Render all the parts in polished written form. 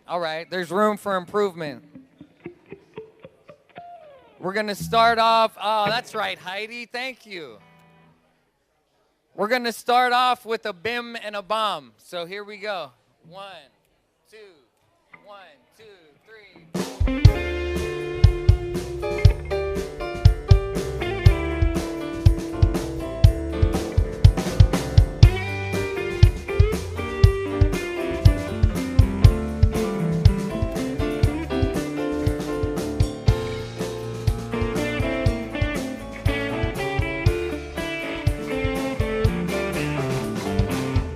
All right, there's room for improvement. We're going to start off. Oh, that's right, Heidi. Thank you. We're going to start off with a bim and a bomb. So here we go. 1, 2, 1, 2, 3.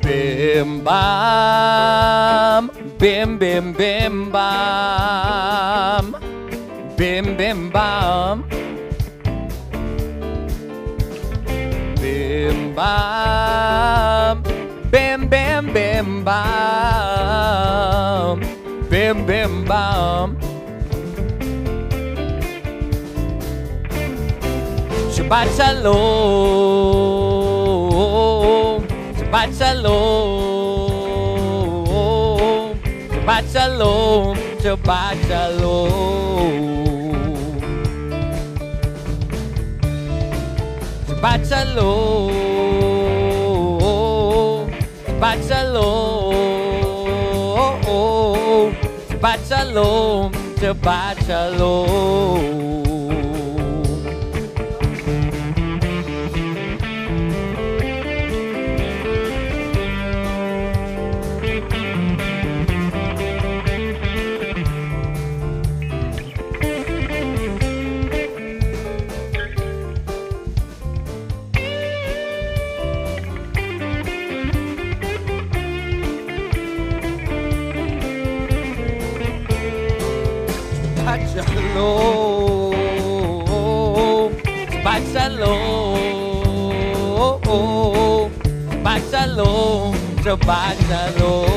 Bim bam, bim bim bim bam, bim bim bam, bim bam, bim bim bim bam, bim bim bam. Shabbat shalom. Shabbat shalom, Shabbat shalom, Shabbat shalom. Shabbat shalom, Shabbat shalom, Shabbat shalom, Shabbat shalom. Shabbat shalom, Shabbat shalom, Shabbat shalom,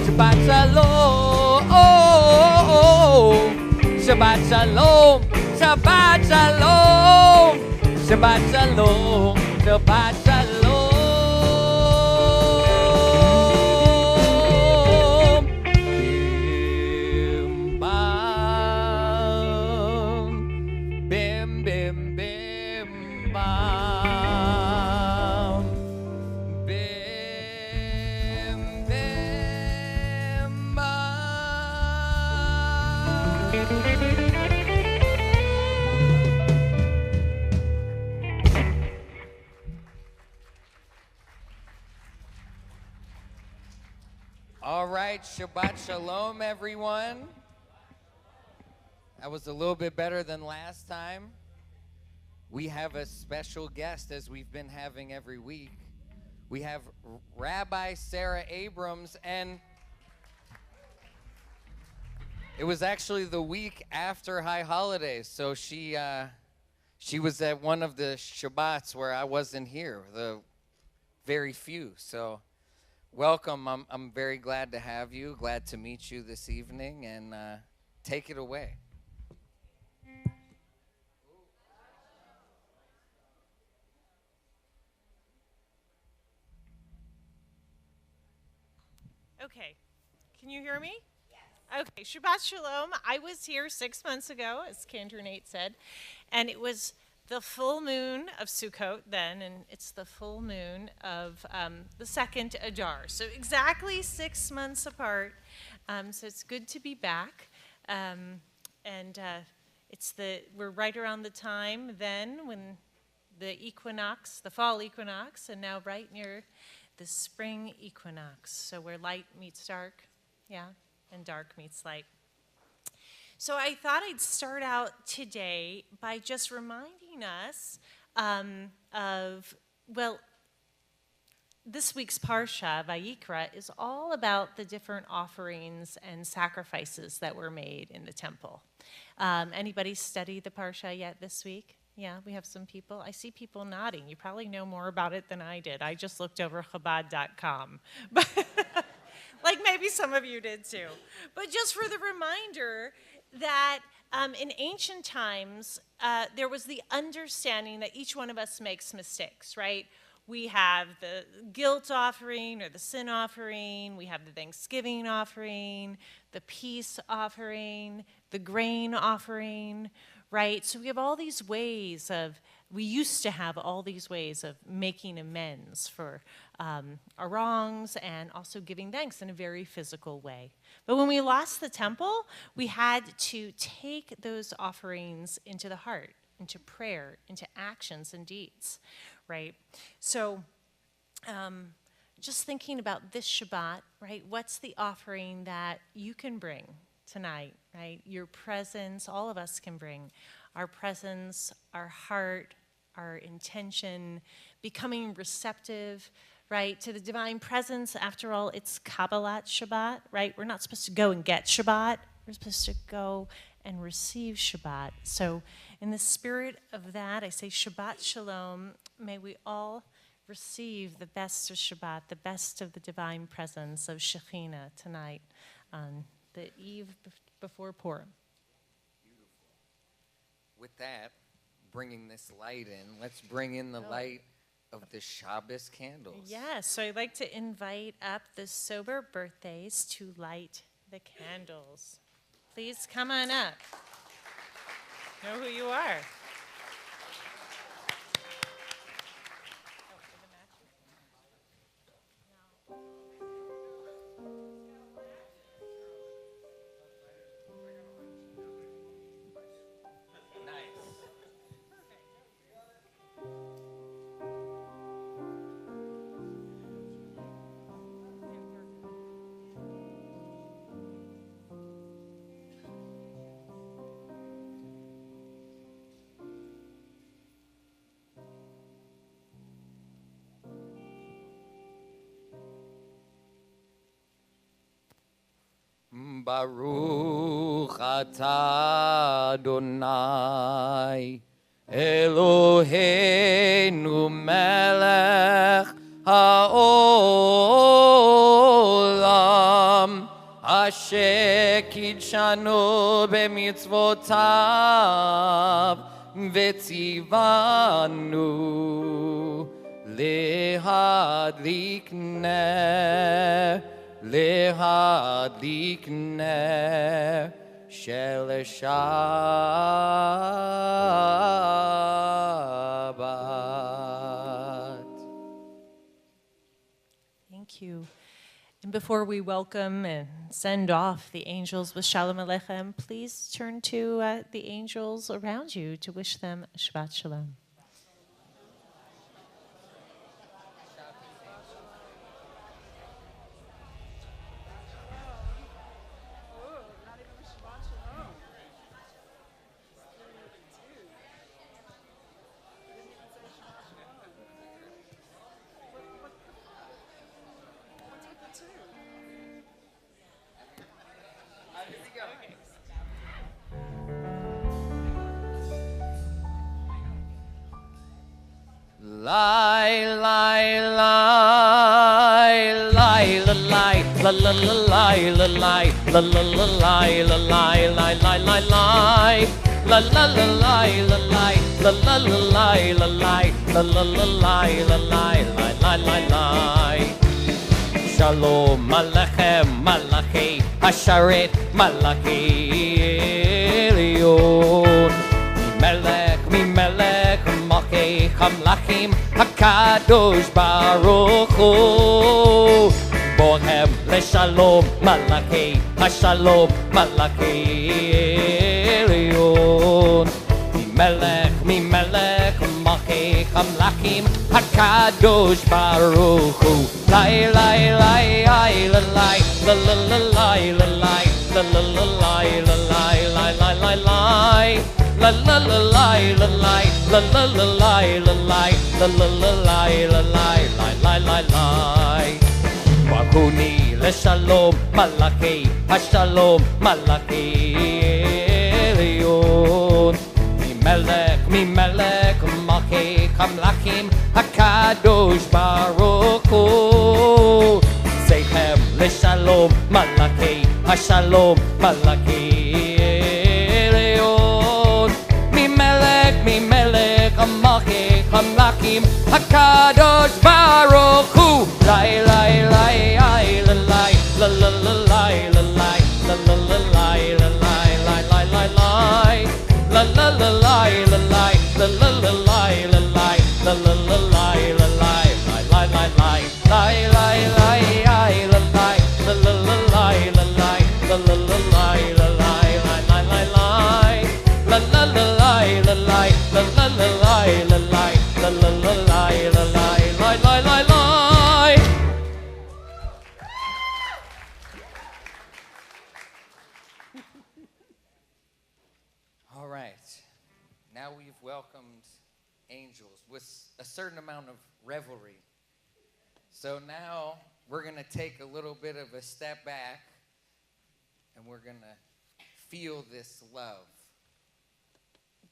Shabbat shalom, Shabbat shalom, Shabbat shalom, Shabbat shalom, Shabbat shalom. All right, Shabbat Shalom, everyone. That was a little bit better than last time. We have a special guest, as we've been having every week. We have Rabbi Sarah Abrams, and it was actually the week after High Holidays, so she was at one of the Shabbats where I wasn't here, the very few, so... Welcome. I'm very glad to have you. Glad to meet you this evening, and take it away. Okay. Can you hear me? Yes. Okay. Shabbat Shalom. I was here 6 months ago, as Kendra Nate said, and it was the full moon of Sukkot then, and it's the full moon of the second Adar. So exactly 6 months apart. So it's good to be back. We're right around the time then when the equinox, the fall equinox, and now right near the spring equinox. So where light meets dark, and dark meets light. So I thought I'd start out today by just reminding us this week's Parsha, Vayikra, is all about the different offerings and sacrifices that were made in the temple. Anybody study the Parsha yet this week? Yeah, we have some people. I see people nodding. You probably know more about it than I did. I just looked over Chabad.com. But like maybe some of you did too. But just for the reminder that In ancient times, there was the understanding that each one of us makes mistakes, right? We have the guilt offering or the sin offering, we have the Thanksgiving offering, the peace offering, the grain offering, right? So we have all these ways we used to have all these ways of making amends for our wrongs and also giving thanks in a very physical way. But when we lost the temple, we had to take those offerings into the heart, into prayer, into actions and deeds, right? So just thinking about this Shabbat, right? What's the offering that you can bring tonight, right? Your presence, all of us can bring our presence, our heart, our intention, becoming receptive, right, to the divine presence. After all, it's Kabbalat Shabbat, right? We're not supposed to go and get Shabbat. We're supposed to go and receive Shabbat. So in the spirit of that, I say Shabbat Shalom. May we all receive the best of Shabbat, the best of the divine presence of Shekhinah tonight on the eve before Purim. With that, bringing this light in, let's bring in the light of the Shabbos candles. Yes, so I'd like to invite up the sober birthdays to light the candles. Please come on up. Know who you are. Baruch atah Adonai Eloheinu melech haolam asher kidshanu b'mitzvotav v'tzivanu lehadlik ner להדליק נר של שבת. Thank you. And before we welcome and send off the angels with Shalom Aleichem, please turn to the angels around you to wish them Shabbat Shalom. Lie, lie, lie, lie, lie, lie, la la la lie, la lie, la la la lie, la lie, lie, lie, lie, lie, la la la lie, la lie, la la la lie, la lie, la la la lie, la lie, lie, lie, lie, lie. Shalom Aleichem, Malachi, Hasharet, Malachi, Elyon, Mi Melech, Malkei, Hamlachim, HaKadosh Baruch Hu, Bohem, LeShalom, Malachi, HaShalom, Malachi, Elyon, Mi Melech, Malkei, Hamlachim, HaKadosh Baruch Hu, Lai, lai, lai, lai, la, lai, la, la, la, lai, la, lai, la, la, la, lai, la, lai, lai, lai, lai, lai. La la la la la la la la la la la la la la la la la la la la. Bahuni leshalom Malachi hashalom Malachi Elyon. Mi melech Malkei Hamlachim HaKadosh Baruch Hu. Seichem leshalom Malachi hashalom Malachi Elyon. Elohim HaKadosh Baruch Hu Lai lai lai ai la lai la la la lai la lai la la la lai la lai lai lai lai lai la la la lai la lai la la la lai la lai la la la lai la lai lai lai lai lai lai lai ai la lai la la la lai la lai la la la lai la lai lai lai lai lai la la la lai la lai la la la lai la lai la la la lai la lai lai lai lai lai. All right, now we've welcomed angels with a certain amount of revelry. So now we're going to take a little bit of a step back and we're going to feel this love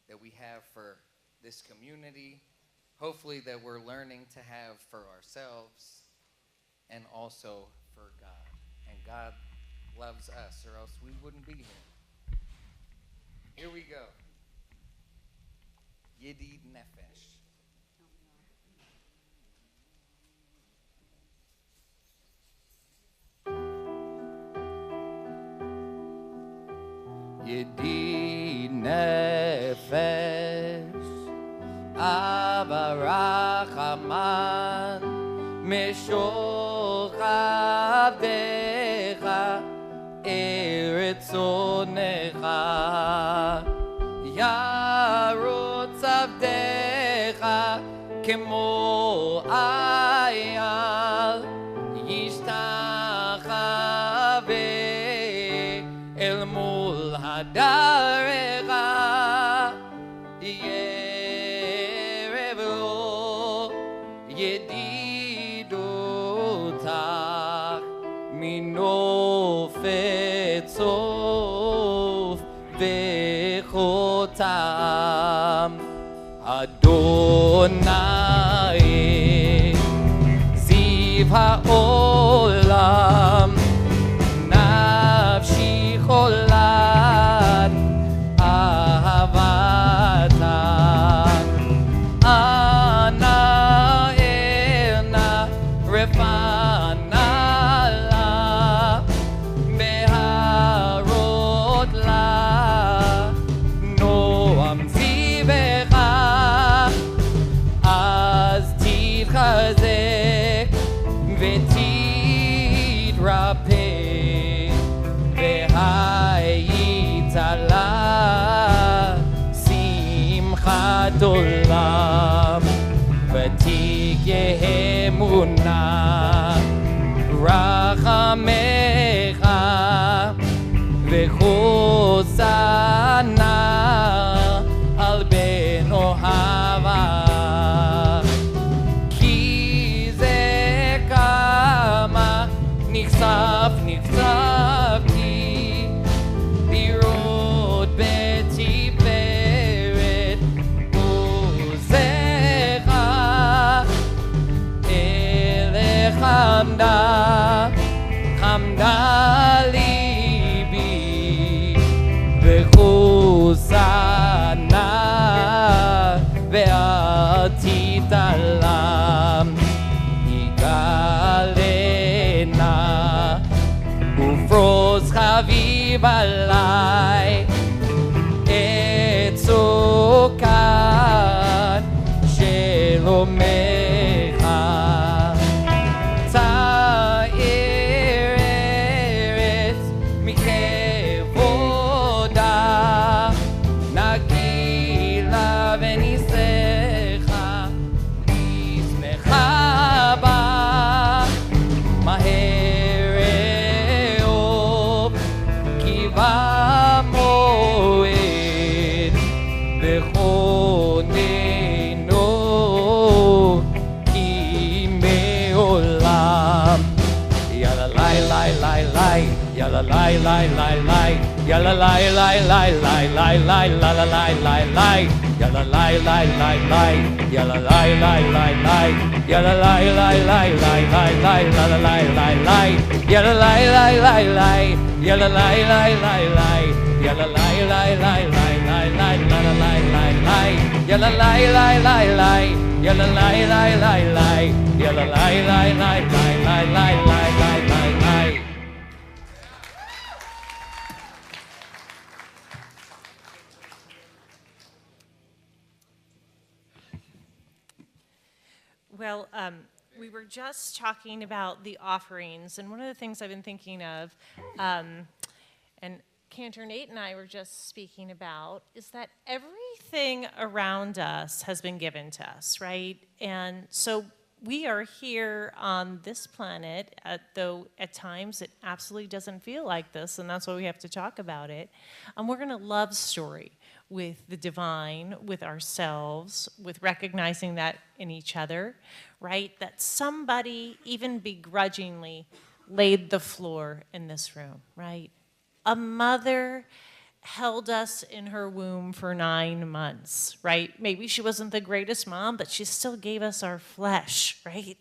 that we have for this community, hopefully that we're learning to have for ourselves and also for God. And God loves us or else we wouldn't be here. Here we go. Yedid Nefesh. Yedid Nefesh Avarachaman Meshor Chavdecha Eretz Onecha Yarotz Avdecha Kemo Ayal Yishtachave El Mul Hadarecha Yerevlo Yedidotach Minofetzof Vechotam Adonai Ziv HaOlam Nafshi Cholad Ahavata Ana Erna Refana La Beharot La Noam Zivecha Az Titchazek Vetidrapeh V'hayitala Simchat Olam V'tikeh Emunah Rachamecha V'chosana Al Ben Ohava Ki ze kama נחשפתי לראות בתפארת עוזך אליך חמדה ליבי וחוסנה ואל תתעלם יגלנה ופרוס חביב עלי את סוכת שלומך תאר ארץ מכבודה נגילה וניסך נשמחה בה מהר אהוב כי במועד וכוננו כי מעולם יאללה לי לי לי לי יאללה לי לי לי לי יאללה לי לי לי לי לי לי לה לי לי לי יאללה לי לי לי לי יאללה לי לי לי לי יאללה לי לי לי לי לי לי לה לי לי לי יאללה לי לי לי לי יאללה לי לי לי לי יאללה לי לי לי לי לי לי לה לי לי לי ya la la la la la, ya la la la la la, ya la la la la la la la. Well, we were just talking about the offerings, and one of the things I've been thinking of, and Cantor Nate and I were just speaking about, is that everything around us has been given to us, right? And so we are here on this planet, though at times it absolutely doesn't feel like this, and that's why we have to talk about it. And we're going to love story with the divine, with ourselves, with recognizing that in each other, right? That somebody, even begrudgingly, laid the floor in this room, right? A mother held us in her womb for 9 months, right? Maybe she wasn't the greatest mom, but she still gave us our flesh, right?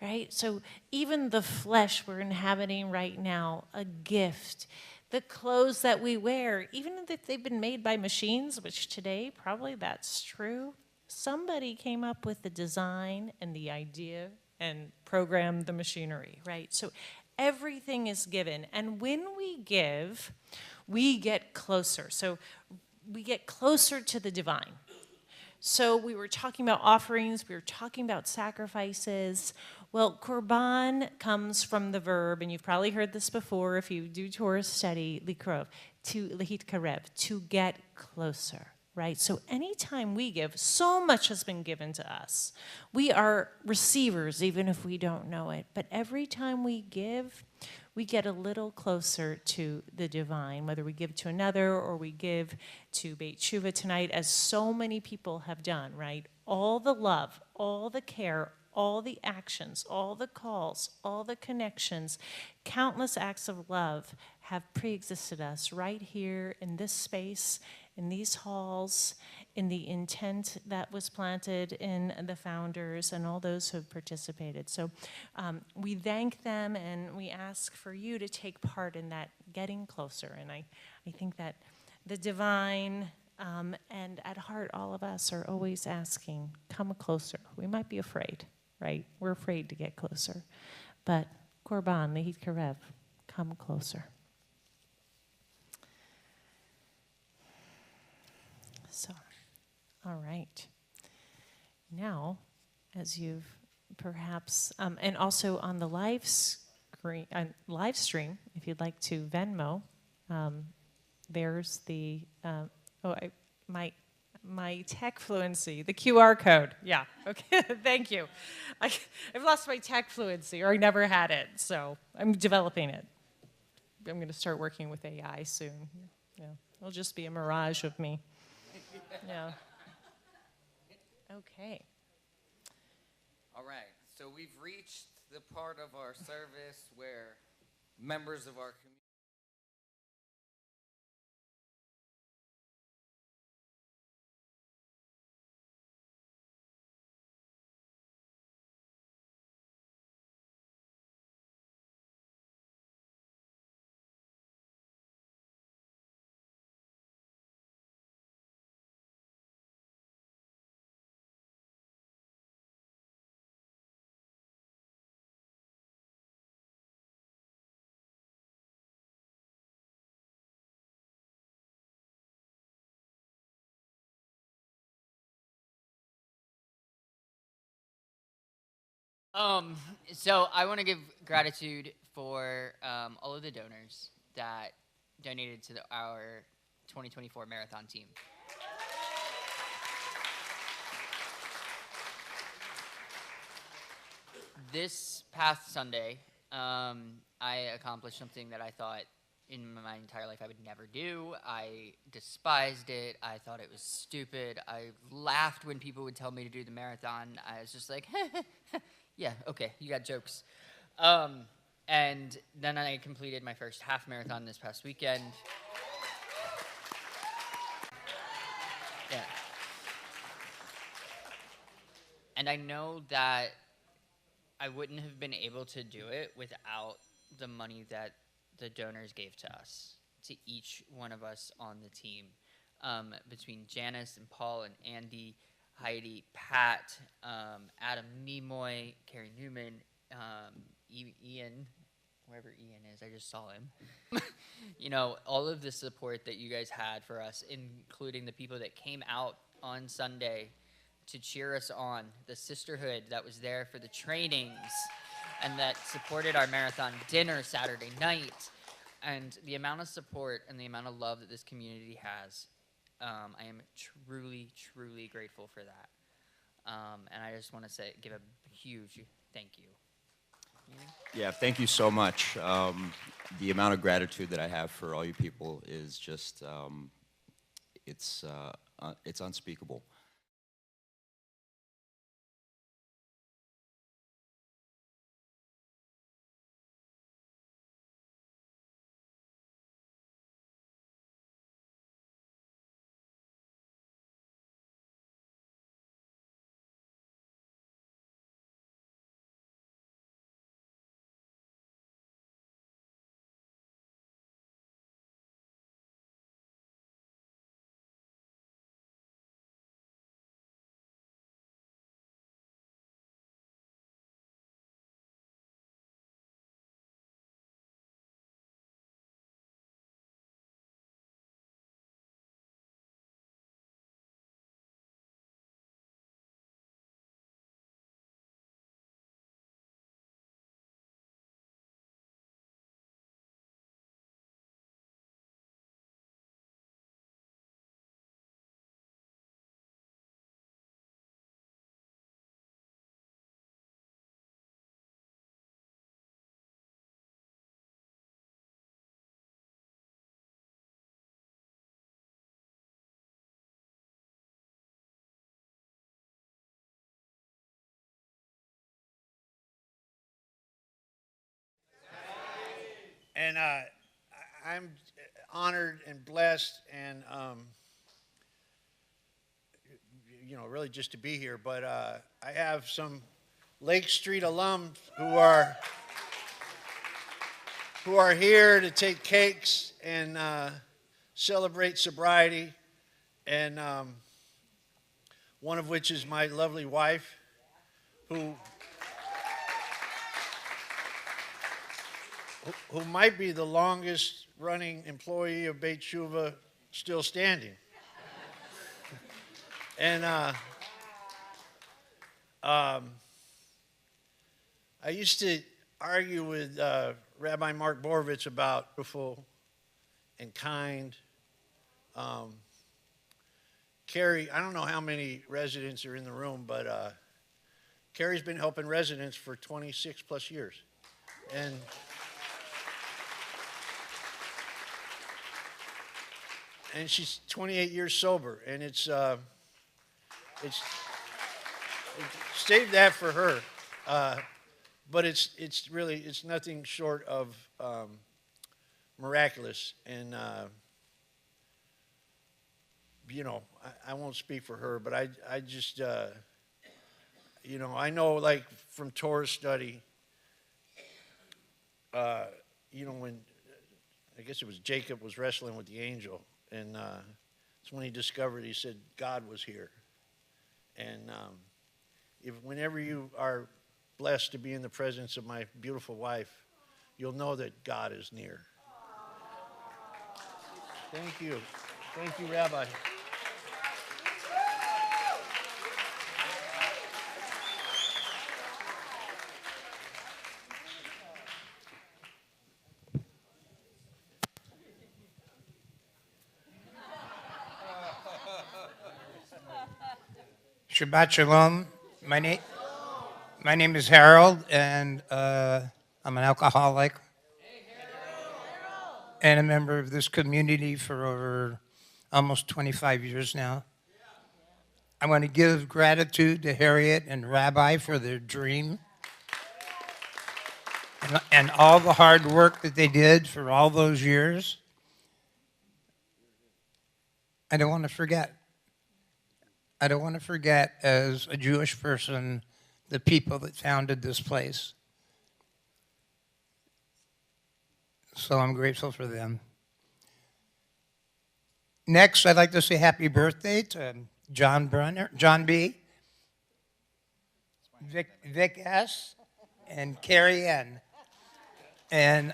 Right? So even the flesh we're inhabiting right now, a gift. The clothes that we wear, even if they've been made by machines, which today probably that's true, somebody came up with the design and the idea and programmed the machinery, right? So everything is given. And when we give, we get closer. So we get closer to the divine. So we were talking about offerings, we were talking about sacrifices. Well, korban comes from the verb, and you've probably heard this before if you do Torah study, likrov, to lehitkarev, to get closer, right? So anytime we give, so much has been given to us. We are receivers, even if we don't know it. But every time we give, we get a little closer to the divine, whether we give to another or we give to Beit Shuvah tonight, as so many people have done, right? All the love, all the care, all the actions, all the calls, all the connections, countless acts of love have pre-existed us right here in this space, in these halls, in the intent that was planted in the founders and all those who have participated. So we thank them and we ask for you to take part in that getting closer. And I think that the divine and at heart all of us are always asking, come closer. We might be afraid, right? We're afraid to get closer. But Korban, Lehit Karev, come closer. So, all right. Now, as you've perhaps, and also on the live stream, if you'd like to Venmo, there's the, my tech fluency, the QR code. Yeah, okay, thank you. I've lost my tech fluency, or I never had it, so I'm developing it. I'm going to start working with AI soon. Yeah, it'll just be a mirage of me. Yeah. Okay. All right, so we've reached the part of our service where members of our community So I want to give gratitude for all of the donors that donated to our 2024 marathon team. This past Sunday, I accomplished something that I thought in my entire life I would never do. I despised it. I thought it was stupid. I laughed when people would tell me to do the marathon. I was just like, yeah, okay, you got jokes. And then I completed my first half marathon this past weekend. Yeah. And I know that I wouldn't have been able to do it without the money that the donors gave to us, to each one of us on the team. between Janice and Paul and Andy, Heidi, Pat, Adam Nimoy, Carrie Newman, Ian, wherever Ian is, I just saw him. You know, all of the support that you guys had for us, including the people that came out on Sunday to cheer us on, the sisterhood that was there for the trainings and that supported our marathon dinner Saturday night, and the amount of support and the amount of love that this community has. I am truly, truly grateful for that. And I just want to give a huge thank you. Yeah, thank you so much. The amount of gratitude that I have for all you people is just, it's unspeakable. And I'm honored and blessed and, you know, really just to be here. But I have some Lake Street alums who are here to take cakes and celebrate sobriety. And one of which is my lovely wife, who might be the longest running employee of Beit Shuvah still standing. And I used to argue with Rabbi Mark Borovitz about beautiful and kind. Carrie, I don't know how many residents are in the room, but Carrie's been helping residents for 26 plus years. And she's 28 years sober, and it's save that for her. But it's really nothing short of miraculous. And you know, I won't speak for her, but I just you know, I know, like, from Torah study, you know, when I guess it was Jacob was wrestling with the angel. And it's when he discovered, he said, God was here. And whenever you are blessed to be in the presence of my beautiful wife, you'll know that God is near. Thank you. Thank you, Rabbi. Shabbat Shalom. My name is Harold, and I'm an alcoholic and a member of this community for over almost 25 years now. I want to give gratitude to Harriet and Rabbi for their dream and all the hard work that they did for all those years. I don't want to forget. I don't want to forget, as a Jewish person, the people that founded this place. So I'm grateful for them. Next, I'd like to say happy birthday to John B., Vic S., and Carrie N. And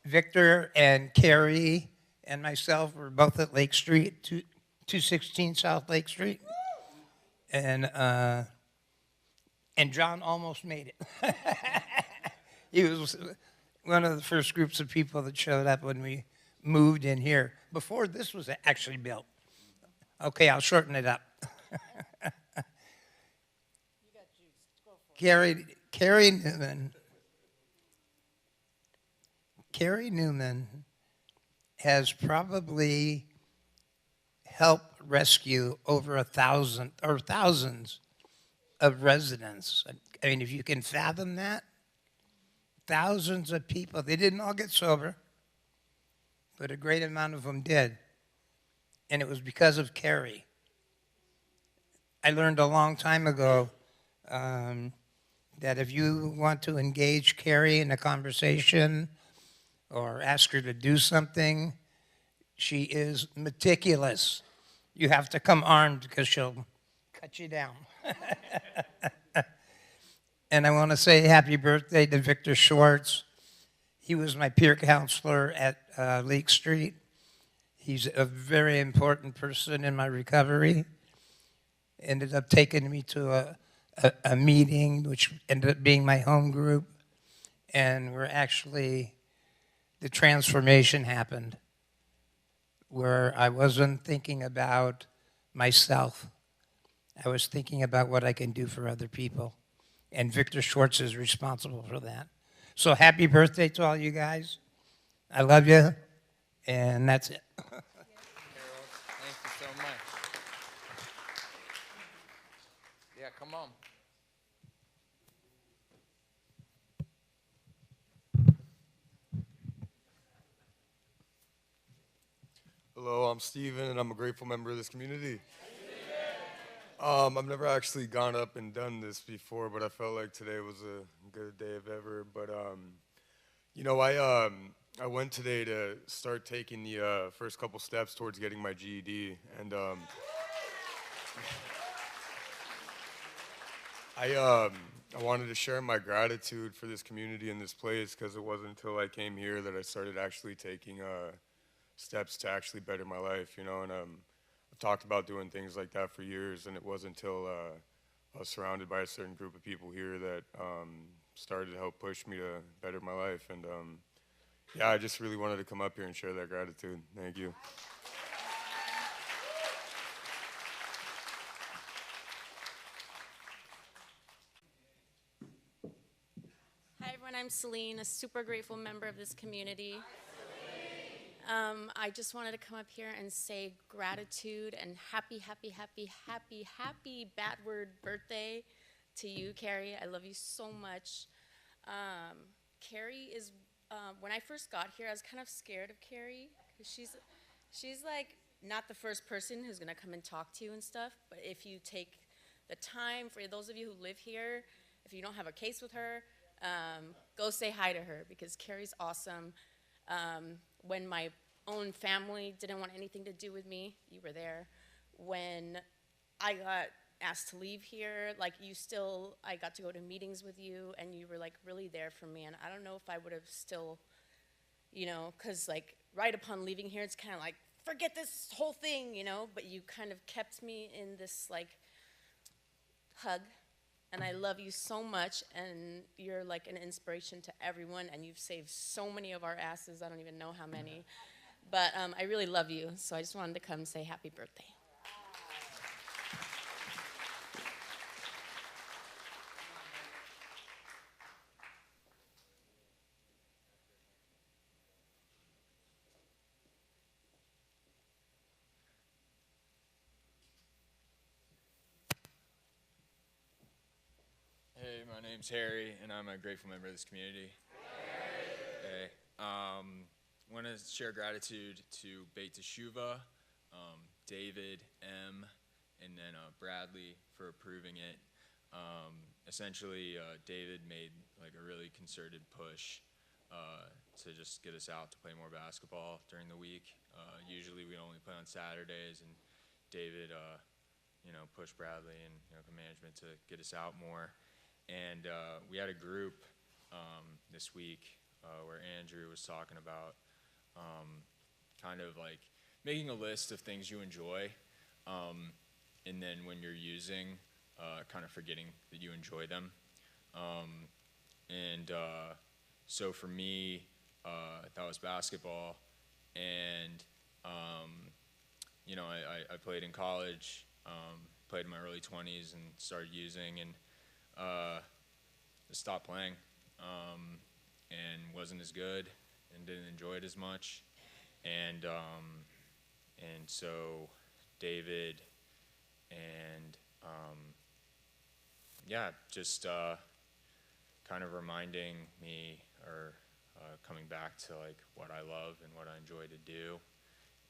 Victor and Carrie and myself were both at Lake Street, 216 South Lake Street. And John almost made it. He was one of the first groups of people that showed up when we moved in here, before this was actually built. Okay, I'll shorten it up. Carrie Newman has probably helped rescue over 1,000 or thousands of residents. I mean, if you can fathom that, thousands of people. They didn't all get sober, but a great amount of them did. And it was because of Carrie. I learned a long time ago that if you want to engage Carrie in a conversation or ask her to do something, she is meticulous. You have to come armed because she'll cut you down. And I want to say happy birthday to Victor Schwartz. He was my peer counselor at Lake Street. He's a very important person in my recovery. Ended up taking me to a meeting, which ended up being my home group. And the transformation happened where I wasn't thinking about myself. I was thinking about what I can do for other people. And Victor Schwartz is responsible for that. So happy birthday to all you guys. I love you. And that's it. Harold, thank you so much. Yeah, come on. Hello, I'm Steven, and I'm a grateful member of this community. I've never actually gone up and done this before, but I felt like today was a good day if ever. But you know, I went today to start taking the first couple steps towards getting my GED, and I wanted to share my gratitude for this community and this place, because it wasn't until I came here that I started actually taking steps to actually better my life, you know. And I've talked about doing things like that for years, and it wasn't until I was surrounded by a certain group of people here that started to help push me to better my life. And yeah, I just really wanted to come up here and share that gratitude. Thank you. Hi everyone, I'm Celine, a super grateful member of this community. I just wanted to come up here and say gratitude and happy bad word birthday to you, Carrie. I love you so much. Carrie is, when I first got here, I was kind of scared of Carrie, because she's like not the first person who's gonna come and talk to you and stuff, but if you take the time, for those of you who live here, if you don't have a case with her, go say hi to her, because Carrie's awesome. When my own family didn't want anything to do with me, you were there. When I got asked to leave here, like I got to go to meetings with you, and you were like really there for me. And I don't know if I would have still, you know, because like right upon leaving here, it's kind of like, forget this whole thing, you know, but you kind of kept me in this like hug. And I love you so much, and you're like an inspiration to everyone, and you've saved so many of our asses. I don't even know how many. But I really love you, so I just wanted to come and say happy birthday. Hey, my name's Harry, and I'm a grateful member of this community. Hey. Want to share gratitude to Beit Teshuva, David M., and then Bradley for approving it. Essentially, David made like a really concerted push to just get us out to play more basketball during the week. Usually we only play on Saturdays, and David, pushed Bradley and management to get us out more. And we had a group this week where Andrew was talking about kind of like making a list of things you enjoy, and then when you're using, kind of forgetting that you enjoy them. So for me, that was basketball, and I played in college, played in my early 20s, and started using, and just stopped playing, and wasn't as good, and didn't enjoy it as much, and so David and just kind of reminding me, or coming back to like what I love and what I enjoy to do,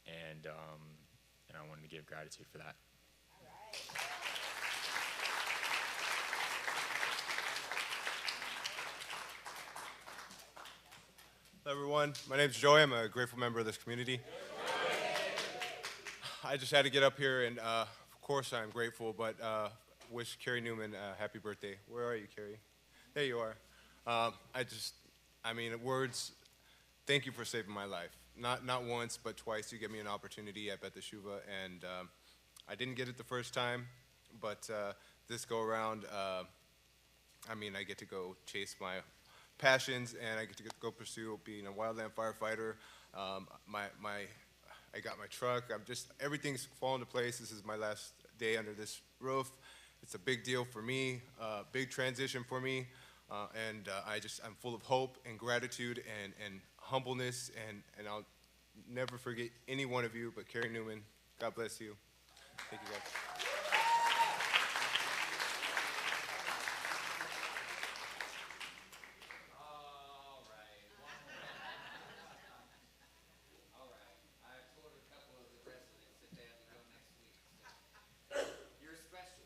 and I wanted to give gratitude for that. Hello everyone, my name's Joey. I'm a grateful member of this community. I just had to get up here, and of course I'm grateful, but wish Carrie Newman a happy birthday. Where are you, Carrie? There you are. Words, thank you for saving my life. Not once, but twice you gave me an opportunity at Beit Teshuvah, and I didn't get it the first time, but this go around, I get to go chase my passions, and I get to go pursue being a wildland firefighter. I got my truck. Everything's fallen into place. This is my last day under this roof. It's a big deal for me, big transition for me, and I'm full of hope and gratitude and humbleness, and I'll never forget any one of you, but Carrie Newman, God bless you. Thank you, guys.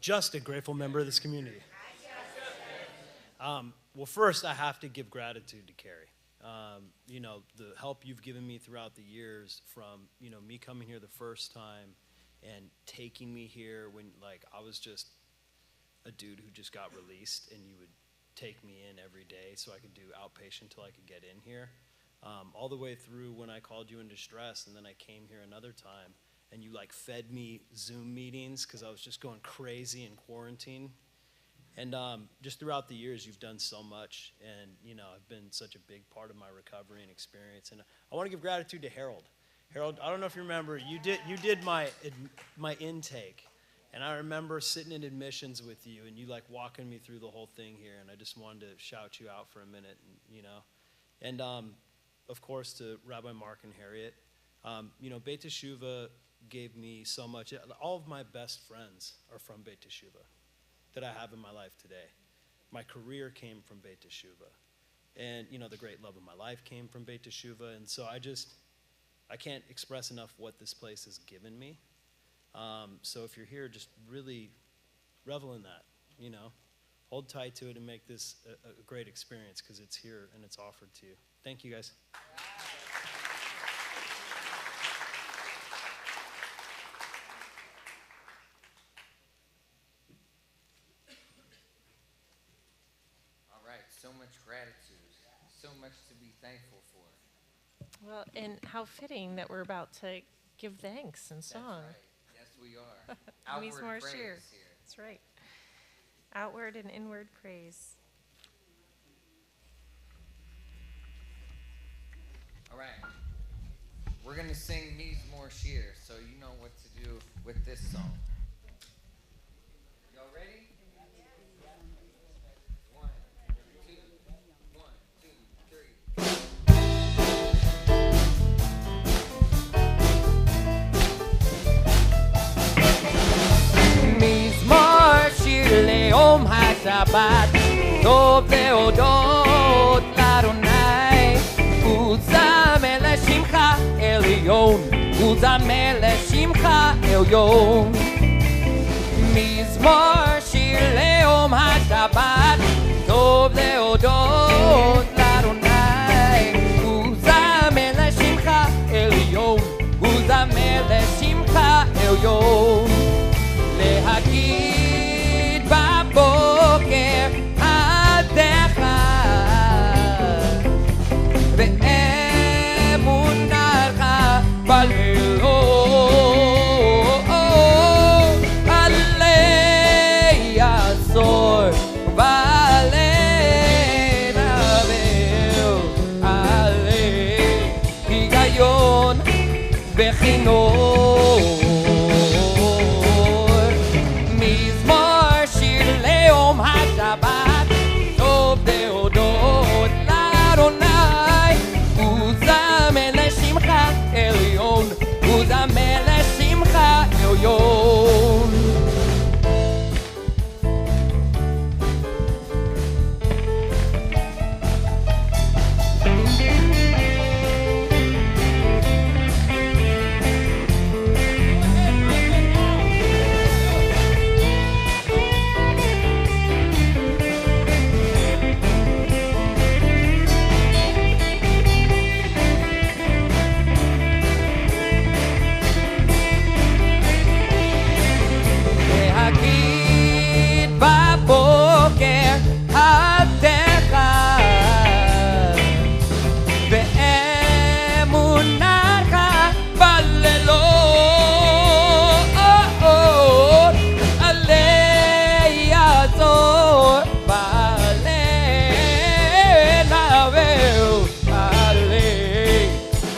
Just a grateful member of this community. Well, first, I have to give gratitude to Carrie. The help you've given me throughout the years, from, me coming here the first time and taking me here when, I was just a dude who just got released, and you would take me in every day so I could do outpatient till I could get in here. All the way through when I called you in distress, and then I came here another time, and you fed me Zoom meetings because I was just going crazy in quarantine. And just throughout the years, you've done so much, and I've been such a big part of my recovery and experience. And I want to give gratitude to Harold. Harold, I don't know if you remember, you did my intake, and I remember sitting in admissions with you, and you walking me through the whole thing here, and I just wanted to shout you out for a minute, and of course to Rabbi Mark and Harriet. Beit Teshuvah gave me so much. All of my best friends are from Beit Teshuvah that I have in my life today. My career came from Beit Teshuvah. And, the great love of my life came from Beit Teshuvah. And so I can't express enough what this place has given me. So if you're here, just really revel in that, Hold tight to it and make this a great experience, because it's here and it's offered to you. Thank you, guys. So much gratitude, so much to be thankful for. Well, and how fitting that we're about to give thanks and song. That's right. Yes, we are. Outward praise here. That's right. Outward and inward praise. All right. We're going to sing Mizmor Shir, so you know what to do with this song. Y'all ready? Leom HaShabbat Tov Leodot L'Adonai Uzameh L'Shimcha Elyon Uzameh L'Shimcha Elyon Mizmor Shir Leom HaShabbat Tov Leodot L'Adonai בכינור מזמור שיר ליום השבת טוב להודות לאדוני וזמר לשמך עליון וזמר לשמך עליון להגיד בבוקר עבדך באמונתך בלילות עלי יעזור ועלי נעבר עלי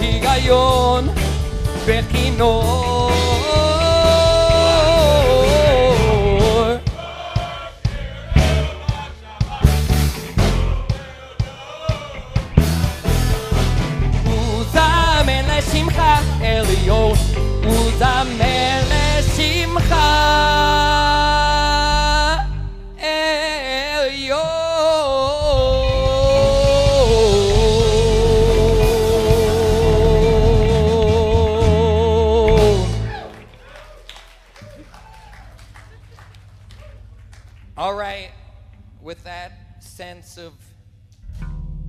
היגיון בכינור וזמר לשמך עליון וזמר לשמך עליון. All right, with that sense of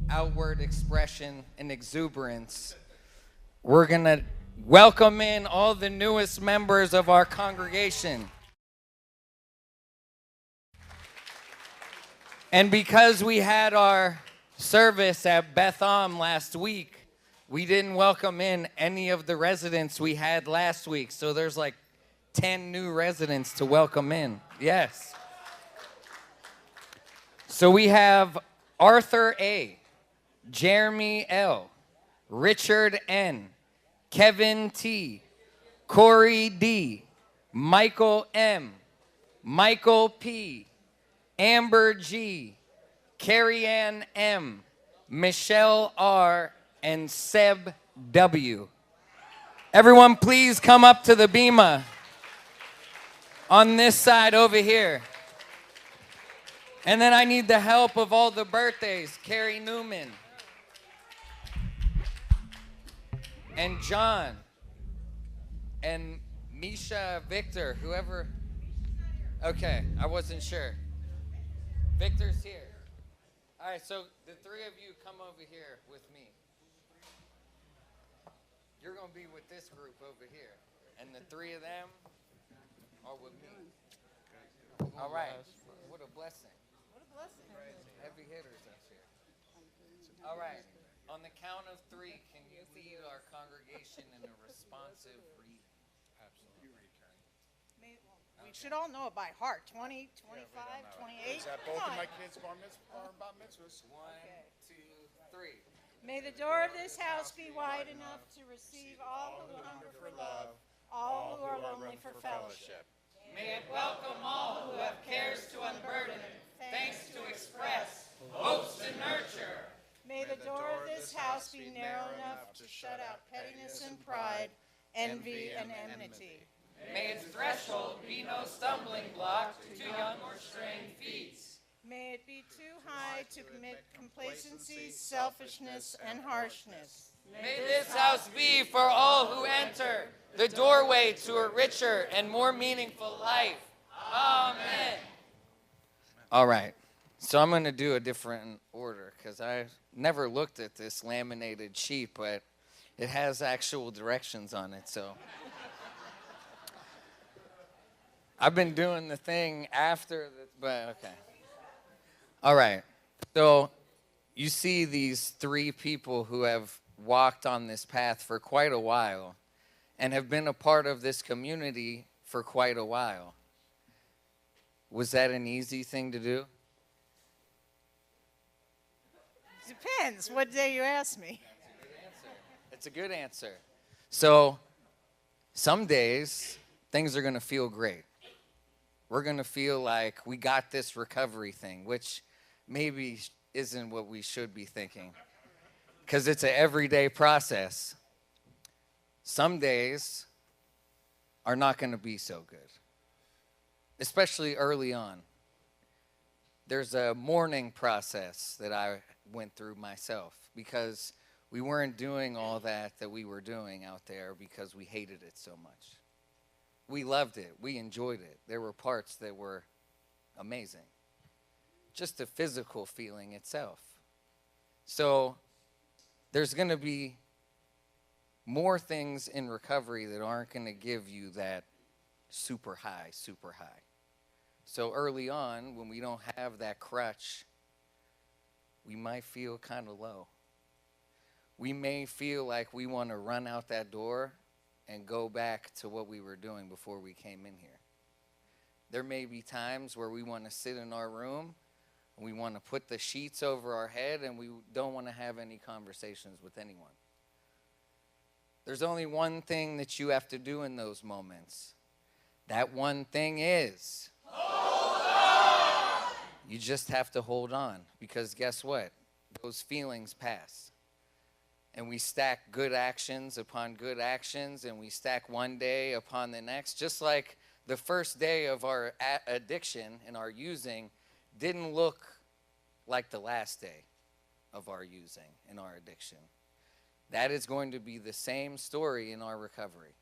outward expression and exuberance, we're going to welcome in all the newest members of our congregation. And because we had our service at Beth Am last week, we didn't welcome in any of the residents we had last week. So there's like 10 new residents to welcome in. Yes. So we have Arthur A., Jeremy L., Richard N., Kevin T., Corey D., Michael M., Michael P., Amber G., Carrie Ann M., Michelle R., and Seb W. Everyone please come up to the bima on this side over here. And then I need the help of all the birthdays. Carrie Newman. And John. And Misha, Victor, whoever. Okay, I wasn't sure. Victor's here. All right, so the three of you come over here with me. You're going to be with this group over here. And the three of them are with me. All right. What a blessing. Heavy hitters up here. All right. On the count of three, can you lead our congregation in a responsive reading? Absolutely. We should all know it by heart. 20, 25, 28. Is that both of my kids' bar mitzvahs? 1, 2, 3. May the door of this house be wide enough to receive all who hunger for love, all who are lonely for fellowship. May it welcome all who have cares to unburden, thanks to express, hopes to nurture. May the door of this house be narrow enough to shut out pettiness and pride, envy and enmity. May its threshold be no stumbling block to young or straying feet. May it be too high to commit complacency, selfishness, and harshness. May this house be for all who enter the doorway to a richer and more meaningful life. Amen. All right. So I'm going to do a different order because I never looked at this laminated sheet, but it has actual directions on it. So I've been doing the thing after, but okay. All right. So you see these three people who have walked on this path for quite a while and have been a part of this community for quite a while. Was that an easy thing to do? Depends what day you ask me. It's a good answer. So Some days, things are going to feel great. We're going to feel like we got this recovery thing, which maybe isn't what we should be thinking, because it's an everyday process. Some days are not going to be so good, especially early on. There's a mourning process that I went through myself because we weren't doing all that we were doing out there because we hated it so much. We loved it. We enjoyed it. There were parts that were amazing. Just the physical feeling itself. So there's going to be more things in recovery that aren't going to give you that super high, super high. So early on, when we don't have that crutch, we might feel kind of low. We may feel like we want to run out that door and go back to what we were doing before we came in here. There may be times where we want to sit in our room and we want to put the sheets over our head and we don't want to have any conversations with anyone. There's only one thing that you have to do in those moments. That one thing is hold on. You just have to hold on, because guess what? Those feelings pass. And we stack good actions upon good actions, and we stack one day upon the next. Just like the first day of our addiction and our using didn't look like the last day of our using and our addiction. That is going to be the same story in our recovery.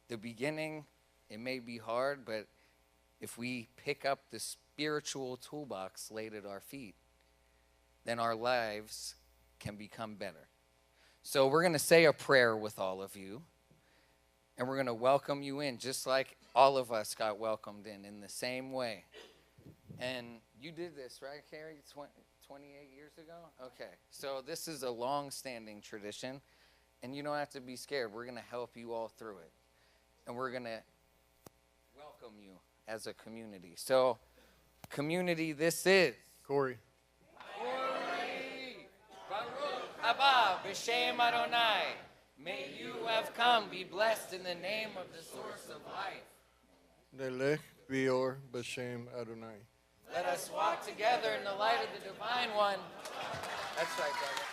The beginning, it may be hard, but if we pick up the spiritual toolbox laid at our feet, then our lives can become better. So we're going to say a prayer with all of you, and we're going to welcome you in, just like all of us got welcomed in the same way. And you did this, right, Carrie, 28 years ago? Okay, so this is a long-standing tradition, and you don't have to be scared. We're going to help you all through it, and we're going to welcome you as a community. So, community, this is Corey. Baruch haba b'shem Adonai. May you who have come be blessed in the name of the source of life. Nelech Bior B'Shem Adonai. Let us walk together in the light of the Divine One. That's right, brother.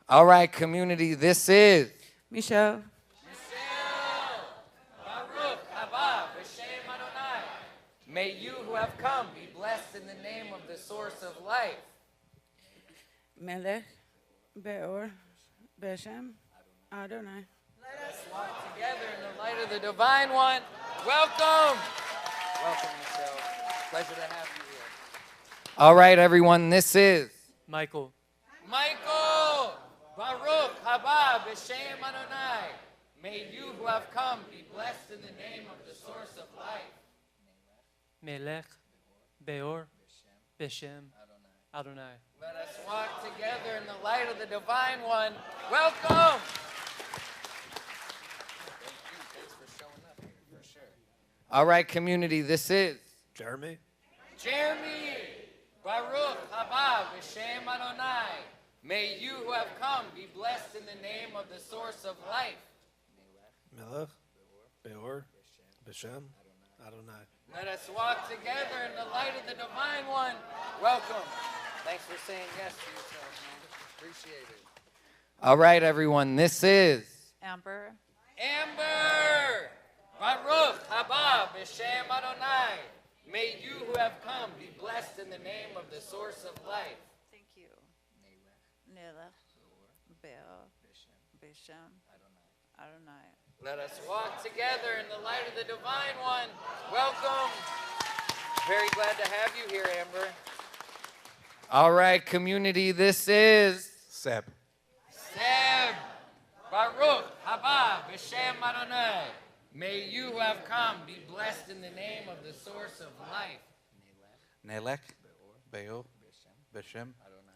All right, community, this is Michelle. Baruch haba b'shem Adonai. May you who have come be blessed in the name of the source of life. Melech Beor Beshem Adonai. Let us walk together in the light of the Divine One. Welcome. Welcome, Michelle. Pleasure to have you here. All right, everyone, this is Michael. Michael. Baruch haba b'shem Adonai. May you who have come be blessed in the name of the source of life. Melech Beor Beshem Adonai. Let us walk together in the light of the Divine One. Welcome. Thanks for showing up here, for sure. All right, community, this is Jeremy. Jeremy. Baruch haba b'shem Adonai. May you who have come be blessed in the name of the source of life. Melech Beor B'Shem Adonai. Let us walk together in the light of the Divine One. Welcome. Thanks for saying yes to yourself, man. Appreciate it. All right, everyone, this is Amber. Amber. Baruch haba b'shem Adonai. May you who have come be blessed in the name of the source of life. Thank you. Nelech Beor Beshem Adonai. Let us walk together in the light of the Divine One. Welcome. Very glad to have you here, Amber. All right, community, this is Seb. Seb. Baruch haba b'shem Adonai. May you who have come be blessed in the name of the source of life. Nelech Beor B'Shem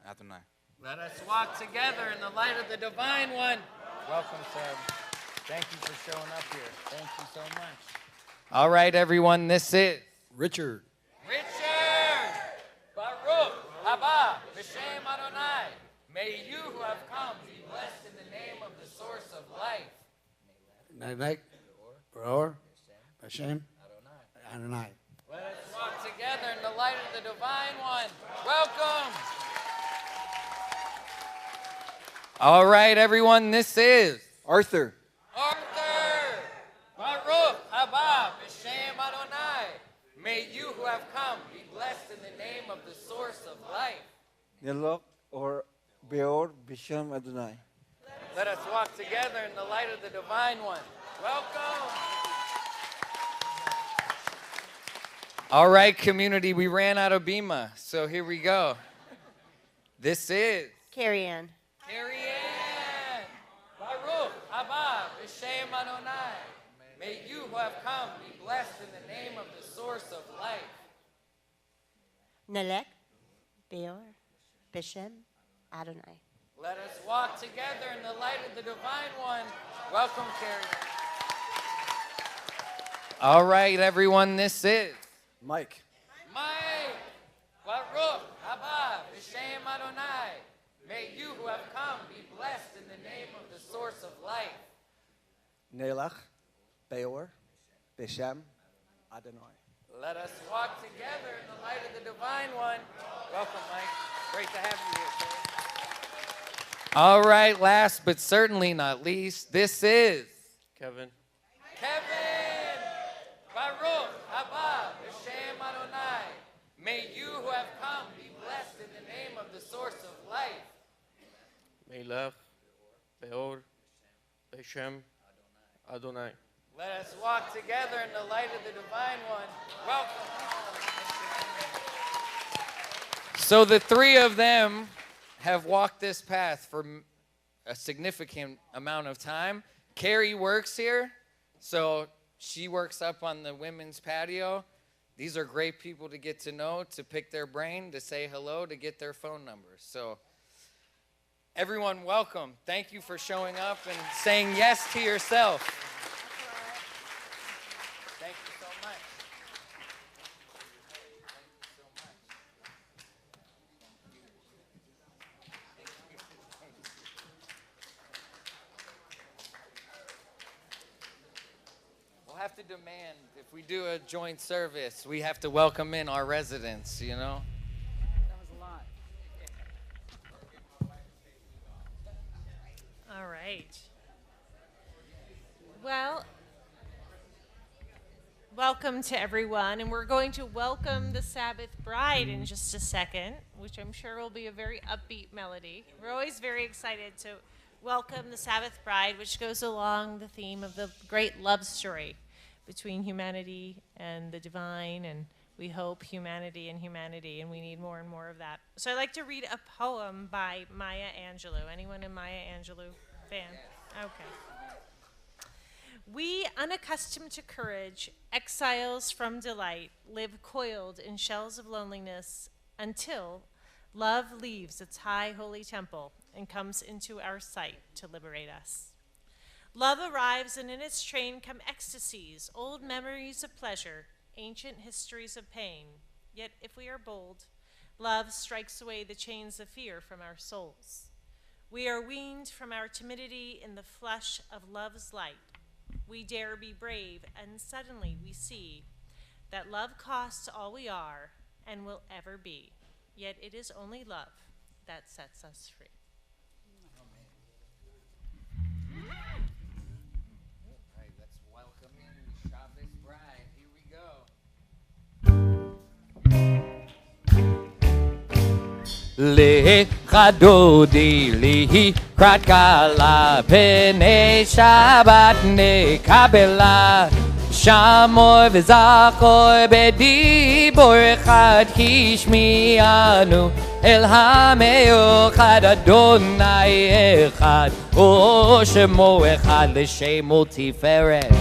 Adonai. Let us walk together in the light of the Divine One. Welcome, Seb. Thank you for showing up here. Thank you so much. All right, everyone, this is Richard. Richard. Baruch haba b'shem Adonai. May May you who have come be blessed in the name of the source of life. Nelech, Beor, Bashem, Adonai. Let us walk together in the light of the Divine One. Welcome. All right, everyone, this is Arthur. Arthur. Baruch haba b'shem Adonai. May you who have come be blessed in the name of the source of life. Nelech or Beor Bisham Adonai. Let us walk together in the light of the Divine One. Welcome. All right, community, we ran out of Bima, so here we go. This is Carrie Ann. Carrie Ann. Baruch haba b'shem Adonai. May you who have come be blessed in the name of the source of life. Nelech, Beor, Beshem, Adonai. Let us walk together in the light of the Divine One. Welcome, Carrie Ann. All right, everyone, this is Mike. Mike. Baruch haba b'shem Adonai. May you who have come be blessed in the name of the source of life. Nelech, Beor, Bisham, Adonai. Let us walk together in the light of the Divine One. Welcome, Mike. Great to have you here, sir. All right, last but certainly not least, this is Kevin. Kevin. Baruch haba b'shem Adonai. May you who have come be blessed in the name of the source of life. Melech, Beor, Beshem, Adonai. Let us walk together in the light of the Divine One. Welcome. So the three of them have walked this path for a significant amount of time. Carrie works here, so she works up on the women's patio. These are great people to get to know, to pick their brain, to say hello, to get their phone numbers. So everyone, welcome. Thank you for showing up and saying yes to yourself. Thank you so much. We'll have to demand, if we do a joint service, we have to welcome in our residents, you know? That was a lot. All right. Well, welcome to everyone, and we're going to welcome the Sabbath bride in just a second, which I'm sure will be a very upbeat melody. We're always very excited to welcome the Sabbath bride, which goes along the theme of the great love story between humanity and the divine, and we hope humanity, and we need more and more of that. So I'd like to read a poem by Maya Angelou. Anyone a Maya Angelou fan? Okay. We, unaccustomed to courage, exiles from delight, live coiled in shells of loneliness until love leaves its high holy temple and comes into our sight to liberate us. Love arrives, and in its train come ecstasies, old memories of pleasure, ancient histories of pain. Yet if we are bold, love strikes away the chains of fear from our souls. We are weaned from our timidity in the flush of love's light. We dare be brave, and suddenly we see that love costs all we are and will ever be. Yet it is only love that sets us free. All right, let's welcome in Shabbos bride. Here we go. Lecha dodi likrat kala pnei Shabbat nekabela Shamor v'zachor b'dibor echad hishmianu El ha'me'ochad Adonai echad O shemo echad l'shemo tiferet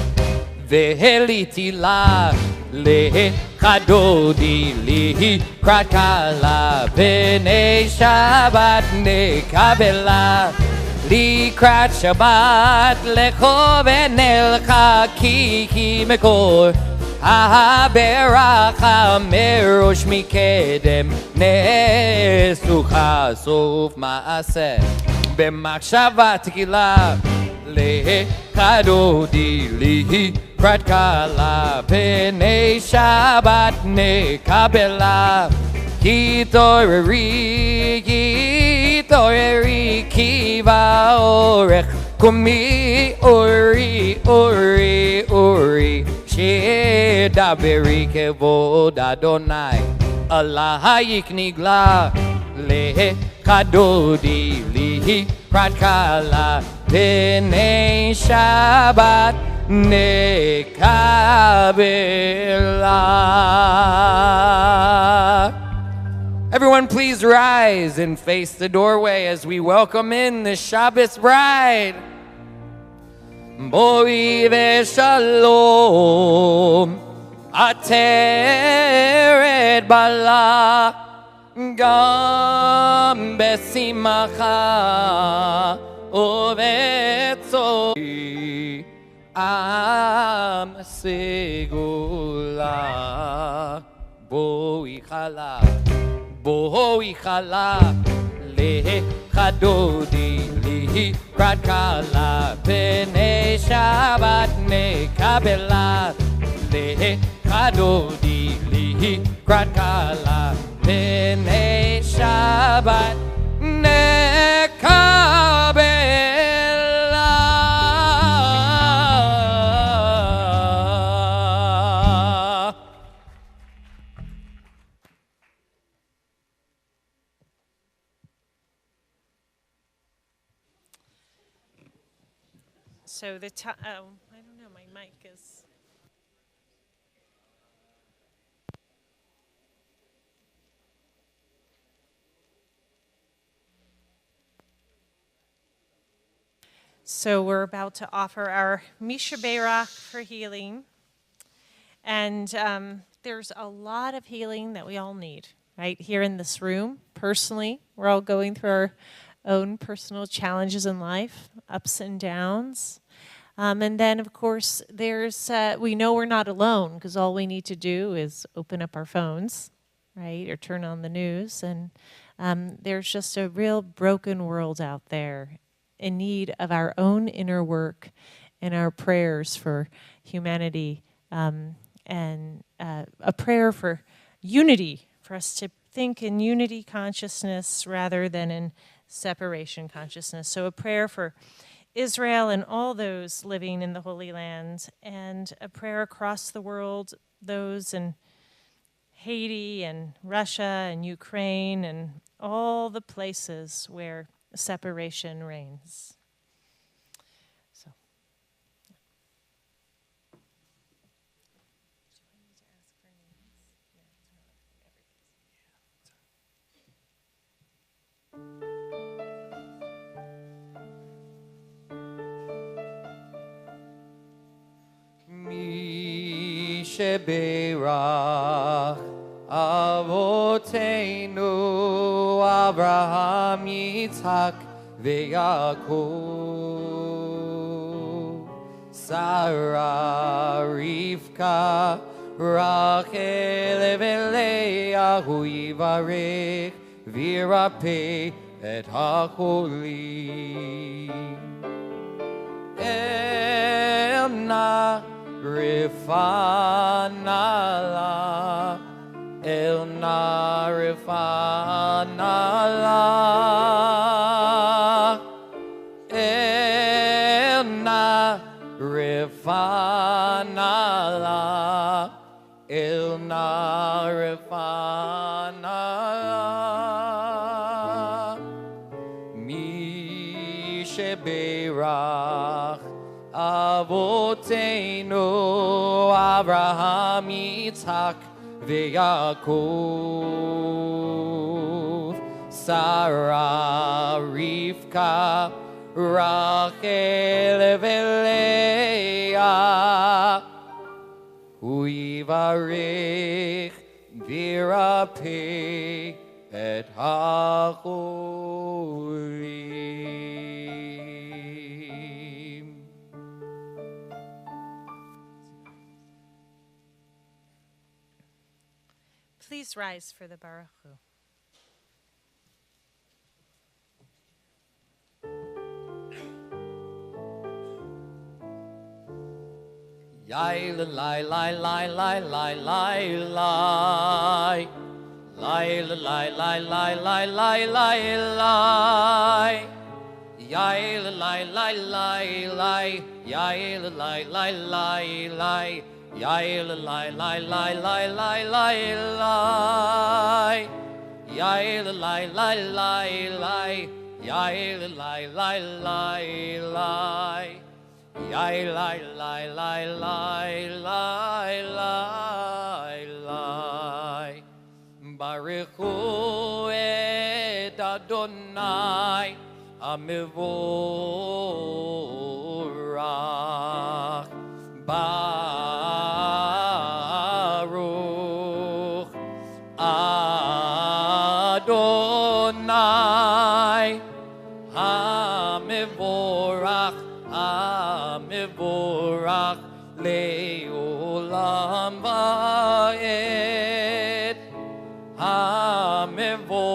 V'heliti la lecha dodi likrat kala pnei Shabbat nekabela Likrat Shabbat lecho v'nelcha ki mekor הברכה מראש מקדם, נסוכה סוף מעשה, במחשבה תקילה, לכדודי לי פרט קלה, פני שבת נקבלה, כי תתעוררי כי באורך קומי אורי אורי אורי, שדברי כבוד אדוני עלייך נגלה, לכדודי לי פרט קלה, פני שבת נקבלה. Everyone please rise and face the doorway as we welcome in the Shabbos bride. Boi veshalom ateret bala gam besimacha uvetzori am segula boi chala boi chala lechadodi li prat kala pene shabbat nekabela lechadodi li prat kala pene shabbat nekabela. So the time, oh, I don't know, my mic is. So we're about to offer our Misha Beirach for healing. And there's a lot of healing that we all need, right? Here in this room, personally, we're all going through our own personal challenges in life, ups and downs. And then, of course, there's we know we're not alone because all we need to do is open up our phones, right, or turn on the news. And there's just a real broken world out there in need of our own inner work and our prayers for humanity, and a prayer for unity, for us to think in unity consciousness rather than in separation consciousness. So a prayer for Israel and all those living in the Holy Land, and a prayer across the world, those in Haiti and Russia and Ukraine and all the places where separation reigns. So. Mi shebeirach Avotenu Abraham Yitzhak veYaakov, Sarah Rivka Rachel veleah hu yivarech v'yirapeh et hacholim. Elna Rifanala Elna Rifanala Elna Rifanala Elna Rifanala Mi shebeirach Avotenu Abraham Yitzhak veYaakov, Sarah Rivka Rachel veleah hu yivarech v'yirapeh et hacholim. Please rise for the Baruch Hu. Yai lai lai lai lai lai lai lai. Lai lai lai lai lai lai lai lai. Yai lai lai lai lai. Yai lai lai lai lai. Yai lai lai lai lai lai lai lai. Yai lai lai lai lai. Yai lai lai lai lai. Yai lai lai lai lai lai lai lai. Baruch hu et Adonai Amivorach. Baruch Adonai Amivorach. Amivorach leolam va'ed. Amivorach,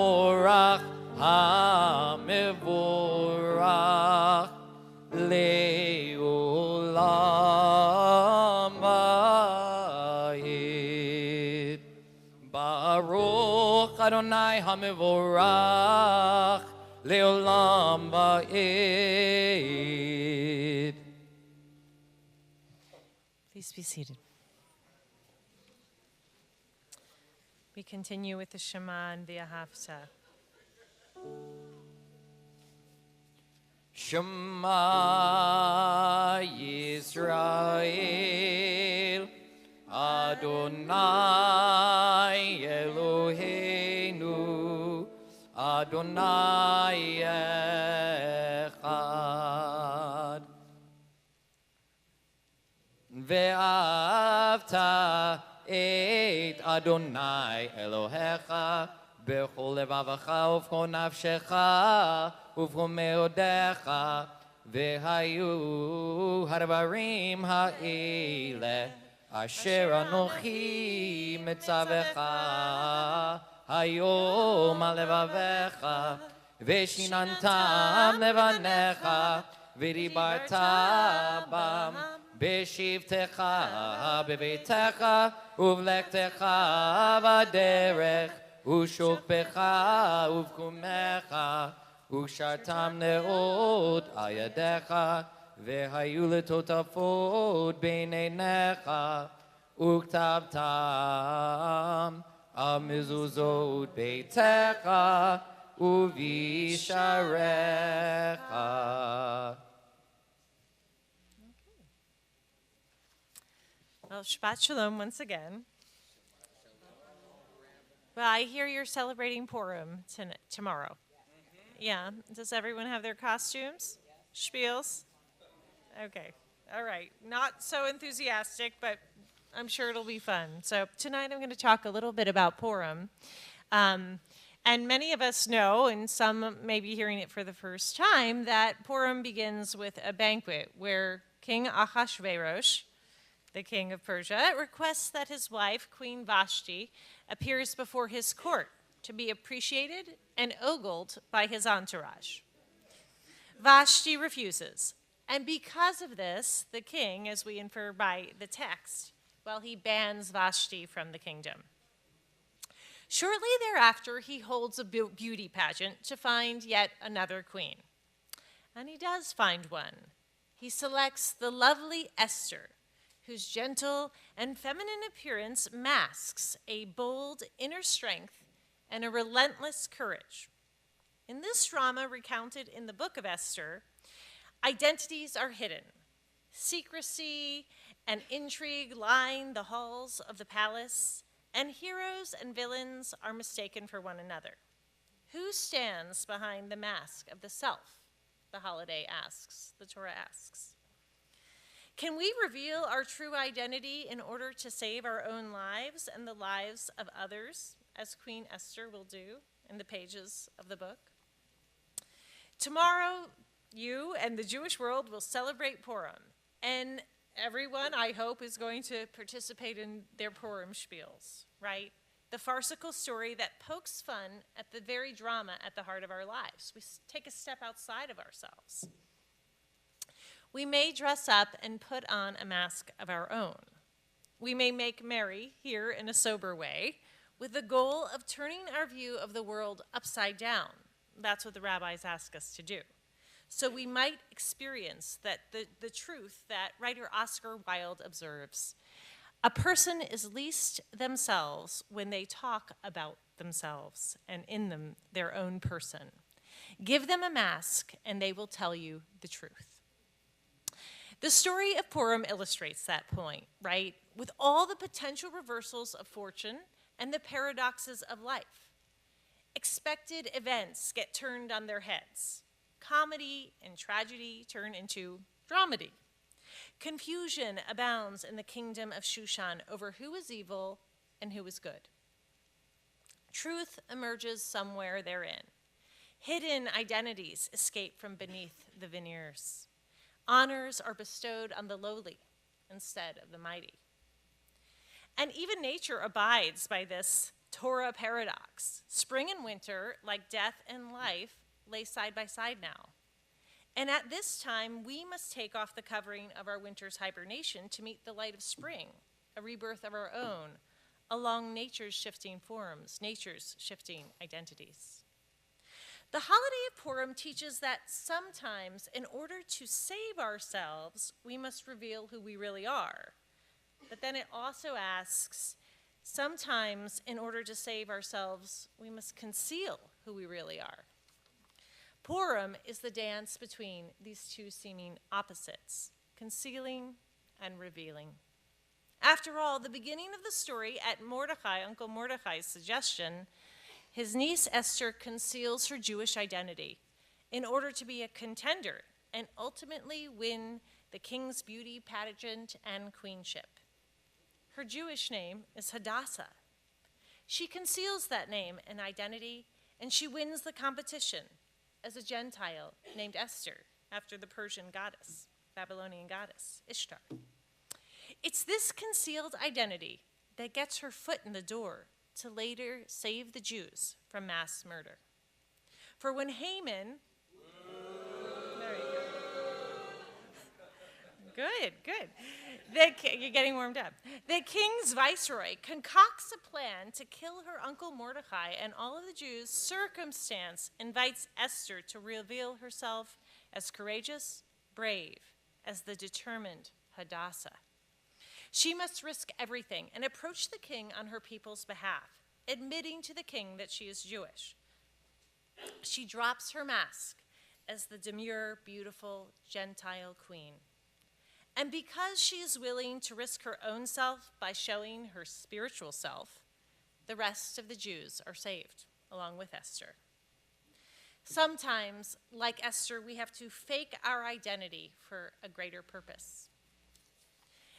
Amivorach leolam va'ed. Baruch Adonai Amivorach leolam va'ed. Please be seated. We continue with the Shema and V'ahavta. Shema Yisrael Adonai Eloheinu Adonai Echad. Ve'avta et Adonai Elohecha b'chol levavecha uv'chol nafshecha uv'chol meodecha ve'hayu hadvarim ha'ele asher anochi mitzavecha hayom al levavecha ve'shinantam levanecha v'dibarta bam בשבתך בביתך ובלכתך בדרך ושוכבך ובקומך ושרתם נאות על ידיך והיו לטוטפות בין עיניך וכתבתם על מזוזות ביתך ובשעריך. Well, Shabbat Shalom once again. Well, I hear you're celebrating Purim tomorrow. Yeah. Does everyone have their costumes? Spiels? Okay. All right. Not so enthusiastic, but I'm sure it'll be fun. So tonight I'm going to talk a little bit about Purim. And many of us know, and some may be hearing it for the first time, that Purim begins with a banquet where King Ahasuerus, the king of Persia, requests that his wife, Queen Vashti, appears before his court to be appreciated and ogled by his entourage. Vashti refuses, and because of this, the king, as we infer by the text, well, he bans Vashti from the kingdom. Shortly thereafter, he holds a beauty pageant to find yet another queen. And he does find one. He selects the lovely Esther, whose gentle and feminine appearance masks a bold inner strength and a relentless courage. In this drama recounted in the book of Esther, identities are hidden. Secrecy and intrigue line the halls of the palace, and heroes and villains are mistaken for one another. Who stands behind the mask of the self? The holiday asks, the Torah asks. Can we reveal our true identity in order to save our own lives and the lives of others, as Queen Esther will do in the pages of the book? Tomorrow, you and the Jewish world will celebrate Purim, and everyone, I hope, is going to participate in their Purim spiels, right? the farcical story that pokes fun at the very drama at the heart of our lives. We take a step outside of ourselves. We may dress up and put on a mask of our own. We may make merry here in a sober way with the goal of turning our view of the world upside down. That's what the rabbis ask us to do. So we might experience that the truth that writer Oscar Wilde observes: a person is least themselves when they talk about themselves and in them their own person. Give them a mask and they will tell you the truth. The story of Purim illustrates that point, right? With all the potential reversals of fortune and the paradoxes of life. Expected events get turned on their heads. Comedy and tragedy turn into dramedy. Confusion abounds in the kingdom of Shushan over who is evil and who is good. Truth emerges somewhere therein. Hidden identities escape from beneath the veneers. Honors are bestowed on the lowly instead of the mighty. And even nature abides by this Torah paradox. Spring and winter, like death and life, lay side by side now. And at this time, we must take off the covering of our winter's hibernation to meet the light of spring, a rebirth of our own, along nature's shifting forms, nature's shifting identities. The holiday of Purim teaches that sometimes, in order to save ourselves, we must reveal who we really are. But then it also asks, sometimes, in order to save ourselves, we must conceal who we really are. Purim is the dance between these two seeming opposites, concealing and revealing. After all, the beginning of the story, at Mordecai, Uncle Mordecai's suggestion, his niece Esther conceals her Jewish identity in order to be a contender and ultimately win the king's beauty pageant and queenship. Her Jewish name is Hadassah. She conceals that name and identity, and she wins the competition as a Gentile named Esther, after the Persian goddess, Babylonian goddess, Ishtar. It's this concealed identity that gets her foot in the door to later save the Jews from mass murder. For when Haman, there you go. Good. You're getting warmed up. The king's viceroy concocts a plan to kill her uncle Mordecai and all of the Jews. Circumstance invites Esther to reveal herself as courageous, brave, as the determined Hadassah. She must risk everything and approach the king on her people's behalf, admitting to the king that she is Jewish. She drops her mask as the demure, beautiful Gentile queen. And because she is willing to risk her own self by showing her spiritual self, the rest of the Jews are saved, along with Esther. Sometimes, like Esther, we have to fake our identity for a greater purpose.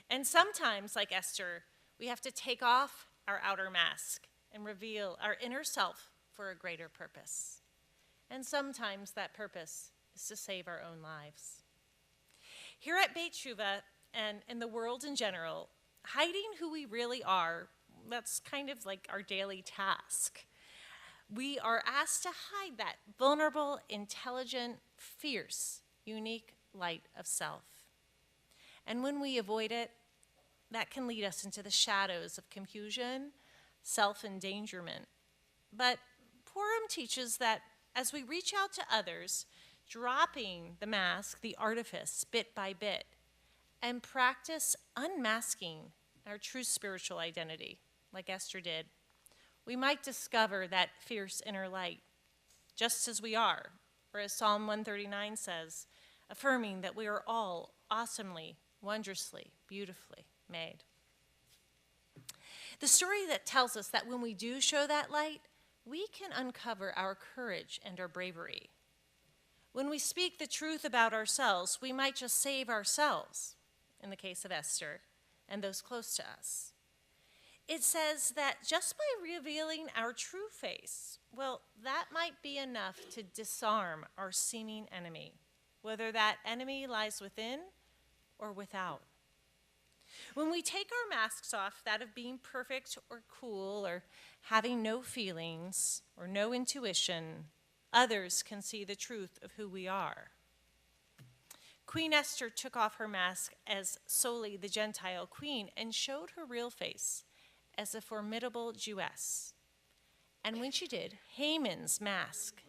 And sometimes, like Esther, we have to take off our outer mask and reveal our inner self for a greater purpose. And sometimes that purpose is to save our own lives. Here at Beit Shuvah and in the world in general, hiding who we really are, that's kind of like our daily task. We are asked to hide that vulnerable, intelligent, fierce, unique light of self. And when we avoid it, that can lead us into the shadows of confusion, self-endangerment. But Purim teaches that as we reach out to others, dropping the mask, the artifice, bit by bit, and practice unmasking our true spiritual identity, like Esther did, we might discover that fierce inner light, just as we are, or as Psalm 139 says, affirming that we are all awesomely, wondrously, beautifully made. The story that tells us that when we do show that light, we can uncover our courage and our bravery. When we speak the truth about ourselves, we might just save ourselves, in the case of Esther, and those close to us. It says that just by revealing our true face, well, that might be enough to disarm our seeming enemy, whether that enemy lies within or without. When we take our masks off, that of being perfect or cool or Having no feelings or no intuition, others can see the truth of who we are. Queen Esther took off her mask as solely the Gentile queen and showed her real face as a formidable Jewess. And when she did, Haman's mask,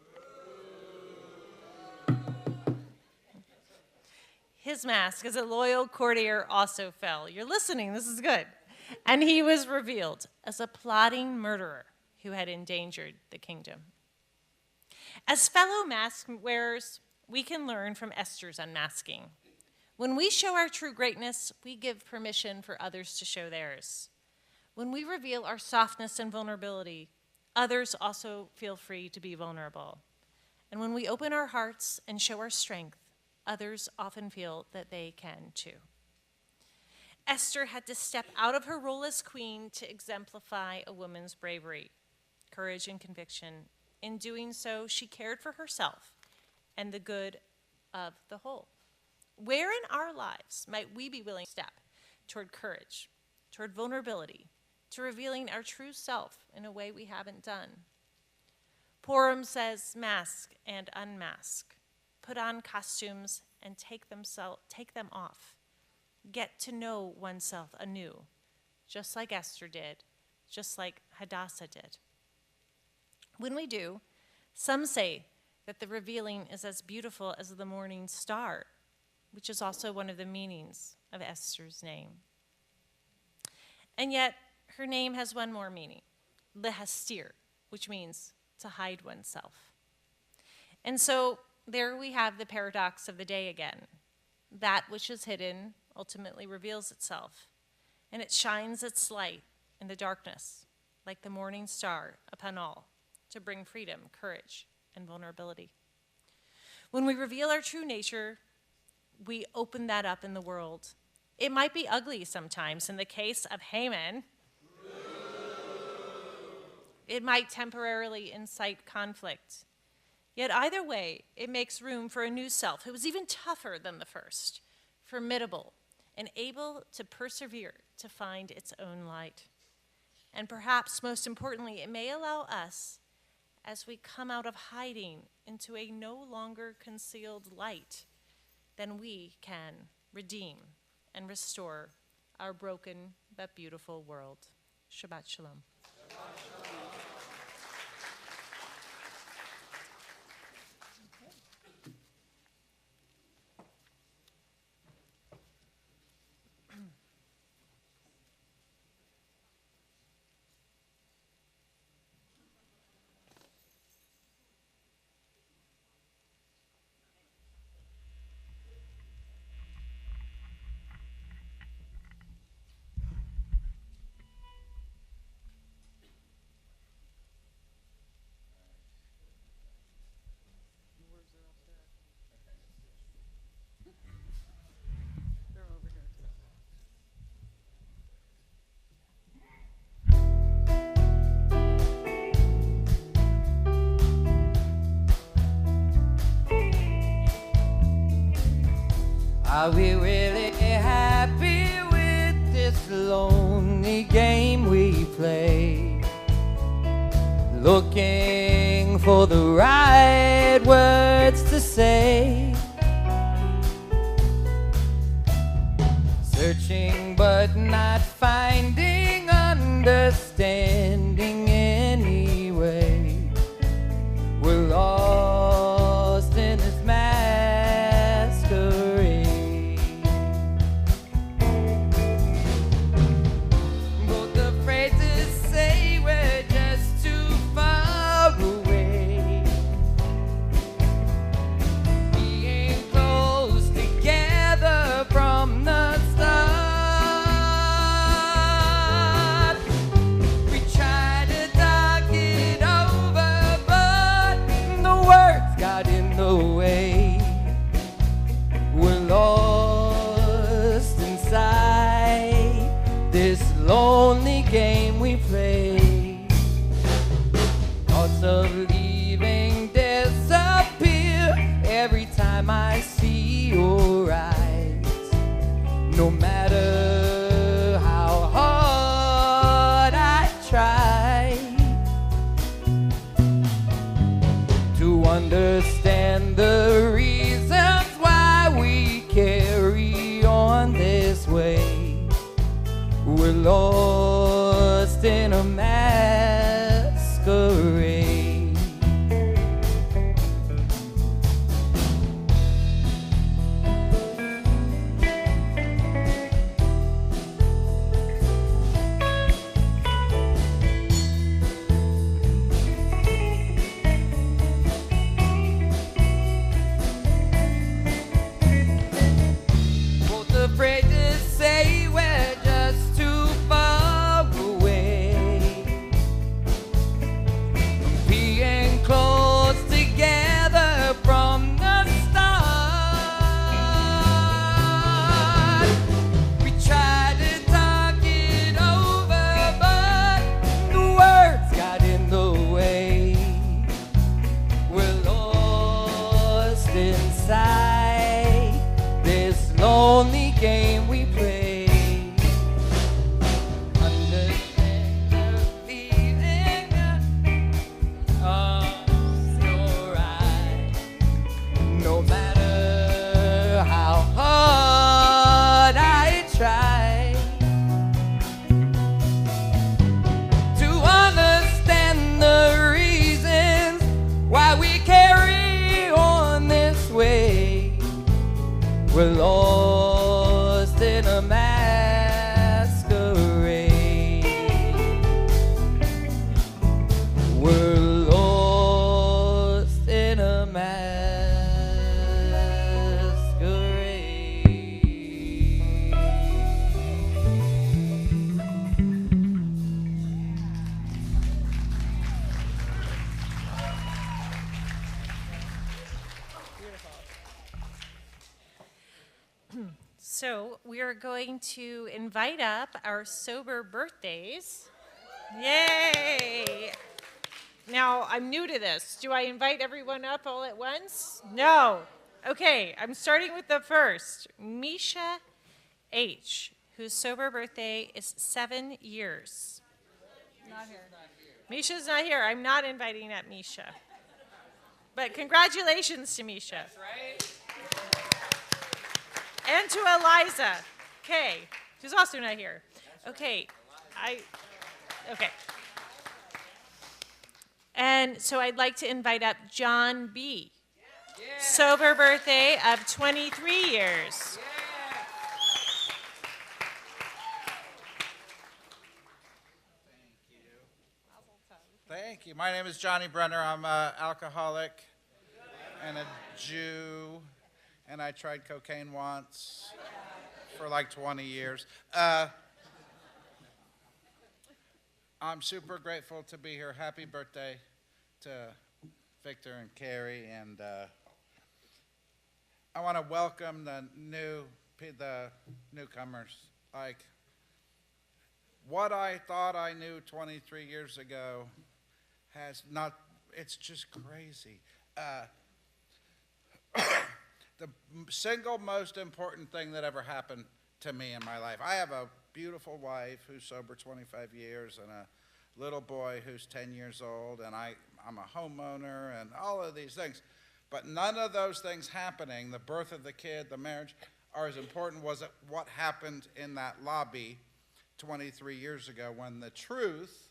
his mask as a loyal courtier also fell. You're listening, this is good. And he was revealed as a plotting murderer who had endangered the kingdom. As fellow mask wearers, we can learn from Esther's unmasking. When we show our true greatness, we give permission for others to show theirs. When we reveal our softness and vulnerability, others also feel free to be vulnerable. And when we open our hearts and show our strength, others often feel that they can too. Esther had to step out of her role as queen to exemplify a woman's bravery, courage, and conviction. In doing so, she cared for herself and the good of the whole. Where in our lives might we be willing to step toward courage, toward vulnerability, to revealing our true self in a way we haven't done? Purim says, mask and unmask. Put on costumes and take them off. Get to know oneself anew, just like Esther did, just like Hadassah did. When we do, some say that the revealing is as beautiful as the morning star, which is also one of the meanings of Esther's name. And yet, her name has one more meaning, lehastir, which means to hide oneself. And so there we have the paradox of the day again. That which is hidden ultimately reveals itself, and it shines its light in the darkness, like the morning star upon all, to bring freedom, courage, and vulnerability. When we reveal our true nature, we open that up in the world. It might be ugly sometimes. In the case of Haman, it might temporarily incite conflict. Yet either way, it makes room for a new self who is even tougher than the first, formidable, and able to persevere to find its own light. And perhaps most importantly, it may allow us, as we come out of hiding into a no longer concealed light, then we can redeem and restore our broken but beautiful world. Shabbat Shalom. Are we really happy with this lonely game we play? Looking for the right words to say, searching but not finding understanding anyway. We're lost in this masquerade. Both afraid to say we're just too far away. Being close together from the start. We try to talk it over, but the words got in the way. We're lost inside this lonely game we play. Thoughts of leaving disappear every time I see your eyes. No matter how hard I try, understand the reasons why we carry on this way. We're lost in a masquerade. Both afraid to say we're just too far away. Being close together from the start. We tried to talk it over, but the words got in the way. We're lost inside this lonely game we play. Understand the feeling of your eyes. No matter how hard I try to understand the reasons why we carry on this way. We're lost in a masquerade. We're lost in a So we are going to invite up our sober birthdays. Yay! Now, I'm new to this. Do I invite everyone up all at once? No. Okay, I'm starting with the first. Misha H., whose sober birthday is 7 years. Not here. Misha's not here. I'm not inviting up Misha. But congratulations to Misha. That's right. And to Eliza K., who's also not here. Okay, okay. And so I'd like to invite up John B., sober birthday of 23 years. Thank you. My name is Johnny Brenner. I'm an alcoholic and a Jew, and I tried cocaine once for like 20 years. I'm super grateful to be here. Happy birthday to Victor and Carrie, and I want to welcome the newcomers. Like, what I thought I knew 23 years ago has not, it's just crazy. The single most important thing that ever happened to me in my life. I have a beautiful wife who's sober 25 years and a little boy who's 10 years old, and I'm a homeowner and all of these things. But none of those things happening, the birth of the kid, the marriage, are as important was it what happened in that lobby 23 years ago when the truth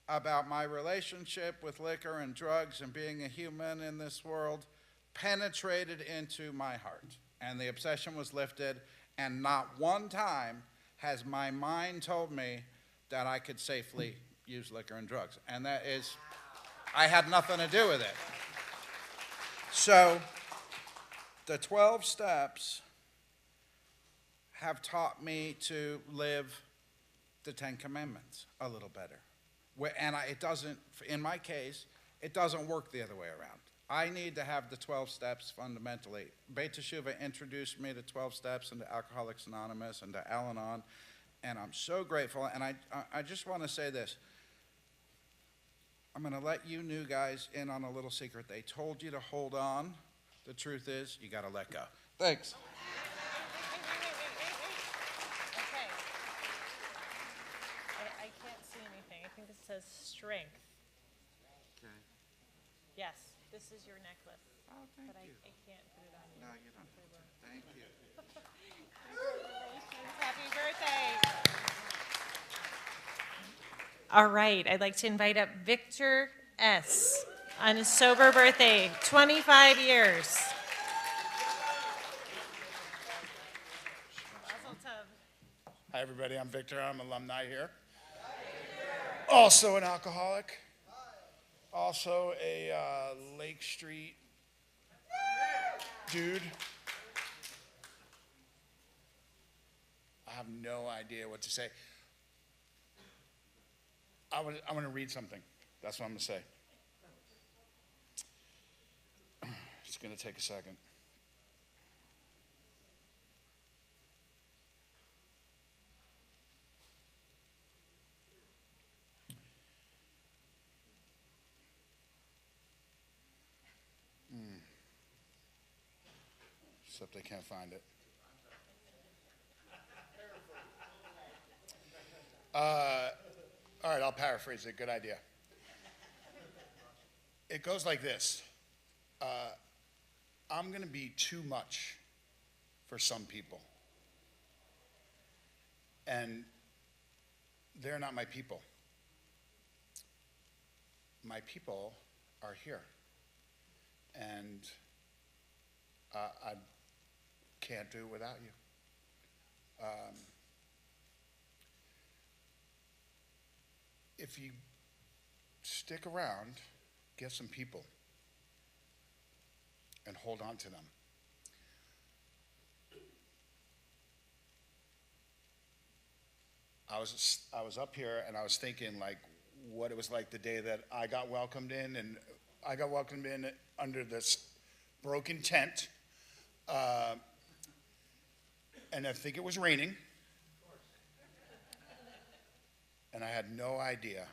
about my relationship with liquor and drugs and being a human in this world penetrated into my heart. And the obsession was lifted, and not one time has my mind told me that I could safely use liquor and drugs. And that is, I had nothing to do with it. So the 12 steps have taught me to live the 10 Commandments a little better. And it doesn't, in my case, it doesn't work the other way around. I need to have the 12 steps fundamentally. Beit Teshuvah introduced me to 12 steps and to Alcoholics Anonymous and to Al-Anon, and I'm so grateful. And I just want to say this. I'm going to let you new guys in on a little secret. They told you to hold on. The truth is, you got to let go. Thanks. Okay. I can't see anything. I think this says strength. Okay. Yes. This is your necklace. Oh, thank but you. I can't put it on you. No, you don't. Thank you. Congratulations. Happy birthday. All right. I'd like to invite up Victor S. on his sober birthday, 25 years. Hi, everybody. I'm Victor. I'm alumni here. Also an alcoholic. Also a Lake Street dude. I have no idea what to say. I want to read something. That's what I'm going to say. It's going to take a second. Except I can't find it. All right, I'll paraphrase it. Good idea. It goes like this. I'm going to be too much for some people. And they're not my people. My people are here. And I can't do it without you. If you stick around, get some people, and hold on to them. I was up here and I was thinking like what it was like the day that I got welcomed in, and I got welcomed in under this broken tent, and I think it was raining. And I had no idea,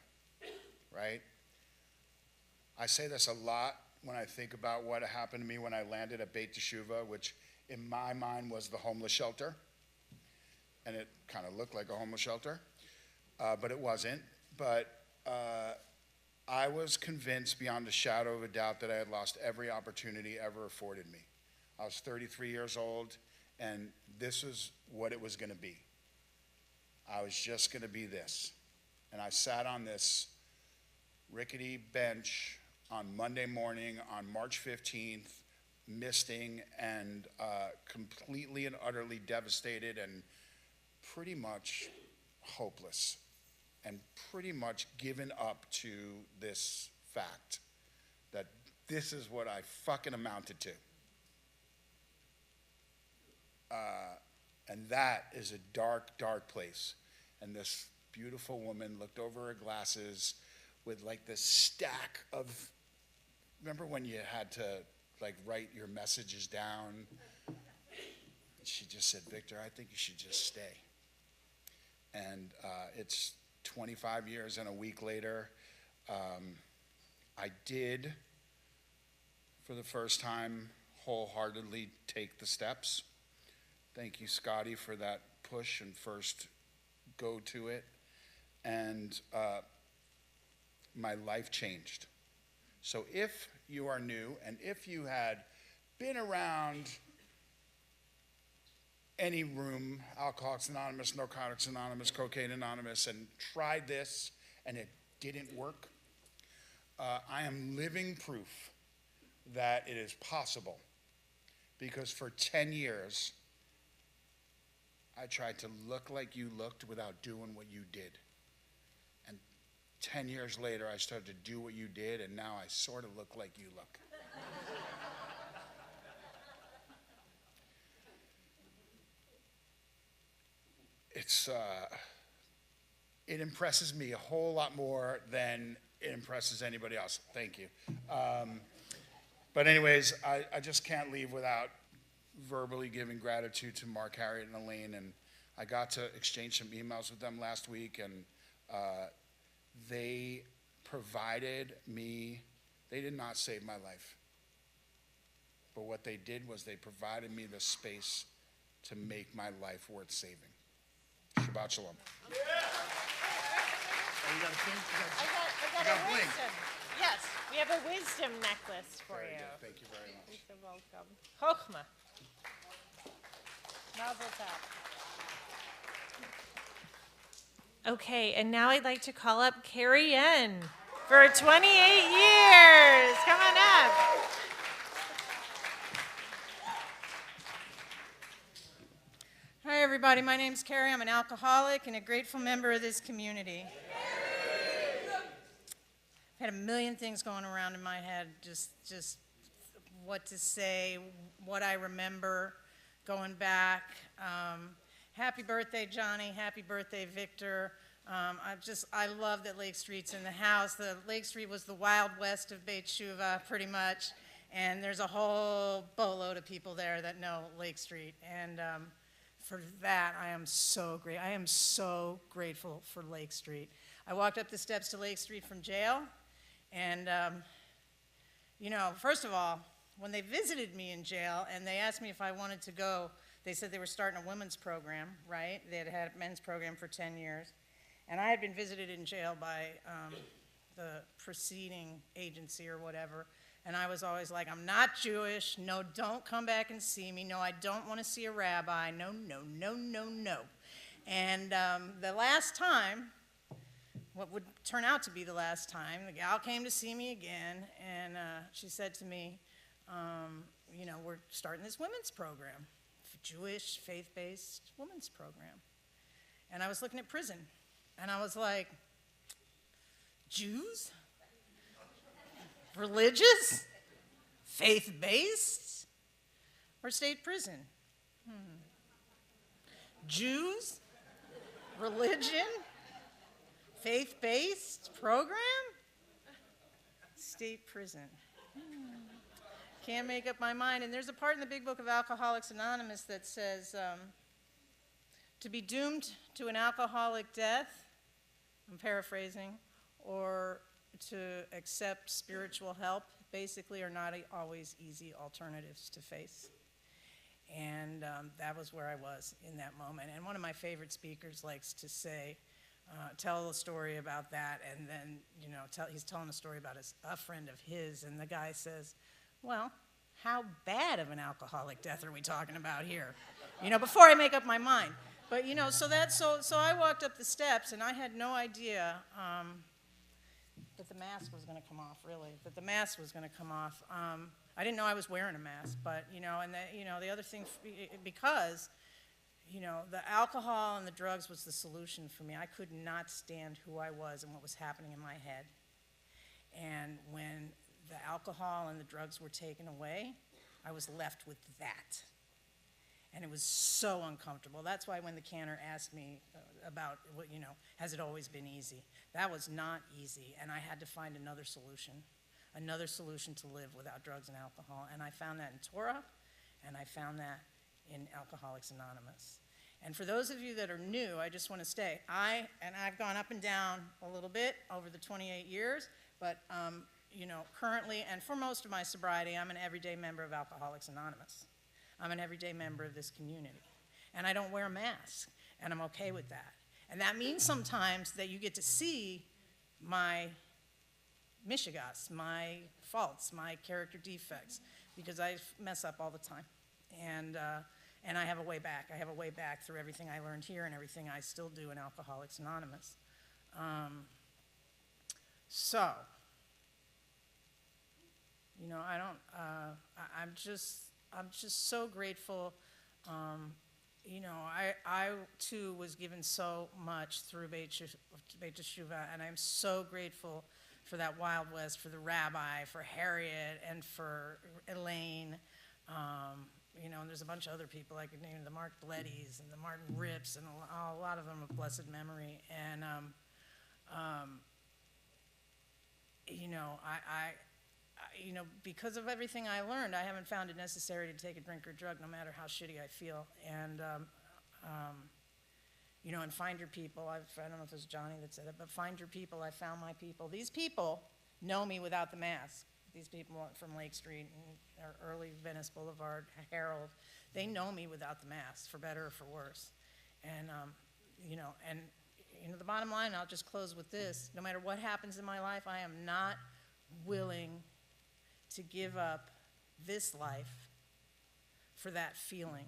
right? I say this a lot when I think about what happened to me when I landed at Beit Teshuvah, which in my mind was the homeless shelter. And it kind of looked like a homeless shelter, but it wasn't. But I was convinced beyond a shadow of a doubt that I had lost every opportunity ever afforded me. I was 33 years old, and this was what it was going to be. I was just going to be this. And I sat on this rickety bench on Monday morning on March 15th, misting and completely and utterly devastated and pretty much hopeless and pretty much given up to this fact that this is what I fucking amounted to. And that is a dark, dark place. And this beautiful woman looked over her glasses with like this stack of, remember when you had to like write your messages down? She just said, Victor, I think you should just stay. And it's 25 years and a week later. I did, for the first time, wholeheartedly take the steps. Thank you, Scotty, for that push and first go to it. And my life changed. So if you are new and if you had been around any room, Alcoholics Anonymous, Narcotics Anonymous, Cocaine Anonymous, and tried this and it didn't work, I am living proof that it is possible. Because for 10 years, I tried to look like you looked without doing what you did. And 10 years later, I started to do what you did, and now I sort of look like you look. It impresses me a whole lot more than it impresses anybody else. Thank you. But anyways, I just can't leave without verbally giving gratitude to Mark, Harriet, and Elaine. And I got to exchange some emails with them last week, and they provided me, they did not save my life. But what they did was they provided me the space to make my life worth saving. Shabbat Shalom. I got a Winston. Yes, we have a wisdom necklace for Very you. good. Thank you very much. You're welcome. Chochma. Mazel tov. Okay, and now I'd like to call up Carrie Yen for 28 years. Come on up. Hi, everybody. My name's Carrie. I'm an alcoholic and a grateful member of this community. I've had a million things going around in my head, just what to say, what I remember going back. Happy birthday, Johnny. Happy birthday, Victor. I love that Lake Street's in the house. The Lake Street was the Wild West of Beit Shuva, pretty much. And there's a whole boatload of people there that know Lake Street. And for that, I am so great. I am so grateful for Lake Street. I walked up the steps to Lake Street from jail. And, first of all, when they visited me in jail and they asked me if I wanted to go, they said they were starting a women's program, right? They had had a men's program for 10 years. And I had been visited in jail by the preceding agency or whatever. And I was always like, I'm not Jewish. No, don't come back and see me. No, I don't want to see a rabbi. No, no, no, no, no. And the last time, what would turn out to be the last time, the gal came to see me again, and she said to me, we're starting this women's program, Jewish, faith-based women's program. And I was looking at prison, and I was like, Jews? Religious? Faith-based? Or state prison? Jews? Religion? Faith-based program? State prison. Can't make up my mind. And there's a part in the big book of Alcoholics Anonymous that says, to be doomed to an alcoholic death, I'm paraphrasing, or to accept spiritual help, basically, are not always easy alternatives to face. And that was where I was in that moment. And one of my favorite speakers likes to say, tell a story about that, and then, he's telling a story about a friend of his, and the guy says, well, how bad of an alcoholic death are we talking about here? Before I make up my mind. But, so I walked up the steps, and I had no idea that the mask was going to come off, really, that the mask was going to come off. I didn't know I was wearing a mask, but, the other thing, because, the alcohol and the drugs was the solution for me. I could not stand who I was and what was happening in my head. And when the alcohol and the drugs were taken away, I was left with that. And it was so uncomfortable. That's why when the canner asked me about, has it always been easy? That was not easy, and I had to find another solution to live without drugs and alcohol. And I found that in Torah, and I found that in Alcoholics Anonymous. And for those of you that are new, I just want to say, I've gone up and down a little bit over the 28 years, but currently, and for most of my sobriety, I'm an everyday member of Alcoholics Anonymous. I'm an everyday member of this community. And I don't wear a mask, and I'm okay with that. And that means sometimes that you get to see my mishigas, my faults, my character defects, because I mess up all the time. And I have a way back. I have a way back through everything I learned here and everything I still do in Alcoholics Anonymous. I'm just so grateful. I too was given so much through Beit Teshuvah, and I'm so grateful for that Wild West, for the rabbi, for Harriet, and for Elaine. And there's a bunch of other people I could name, the Mark Bleddies and the Martin Rips, and a lot of them of blessed memory. And, because of everything I learned, I haven't found it necessary to take a drink or drug, no matter how shitty I feel. And, and find your people. I don't know if it was Johnny that said it, but find your people. I found my people. These people know me without the mask. These people from Lake Street and early Venice Boulevard, Harold, they know me without the mask, for better or for worse. And, the bottom line, I'll just close with this. No matter what happens in my life, I am not willing to give up this life for that feeling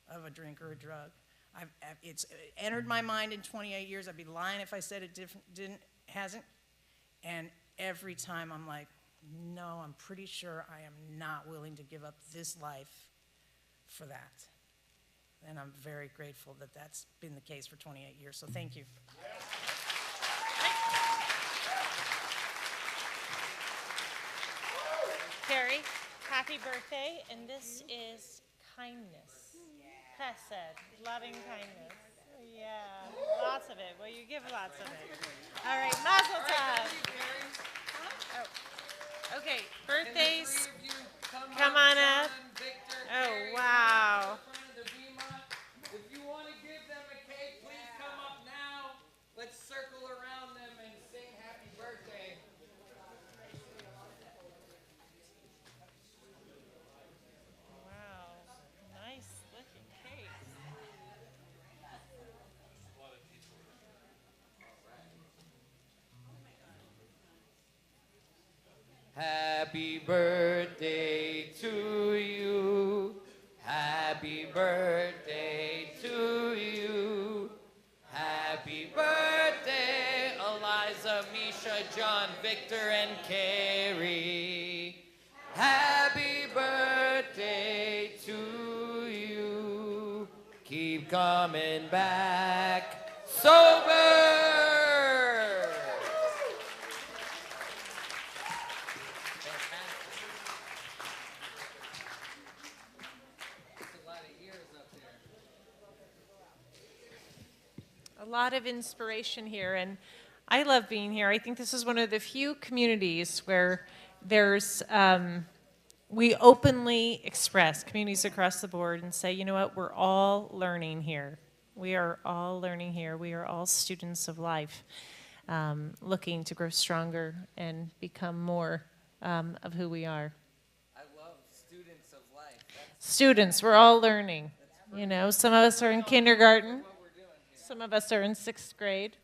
of a drink or a drug. It's entered my mind in 28 years. I'd be lying if I said it hasn't. And every time I'm like, no, I'm pretty sure I am not willing to give up this life for that. And I'm very grateful that that's been the case for 28 years. So thank you. Carrie, happy birthday, and this is kindness. Chesed, loving kindness. Yeah, lots of it. Well, you give lots of it. All right, Mazel Tov. Oh. Okay, birthdays. Come on up. Oh, wow. If you want to give them a cake, please come up now. Let's circle around them and sing happy birthday. Wow, nice looking cake. Happy birthday to you. Happy birthday to you. Happy birthday, Eliza, Misha, John, Victor, and Carrie. Happy birthday to you. Keep coming back sober. A lot of inspiration here, and I love being here. I think this is one of the few communities where there's, we openly express, communities across the board, and say, you know what, we're all learning here. We are all learning here. We are all students of life, looking to grow stronger and become more of who we are. I love students of life. Students, we're all learning. You know, some of us are in kindergarten. Some of us are in 6th grade.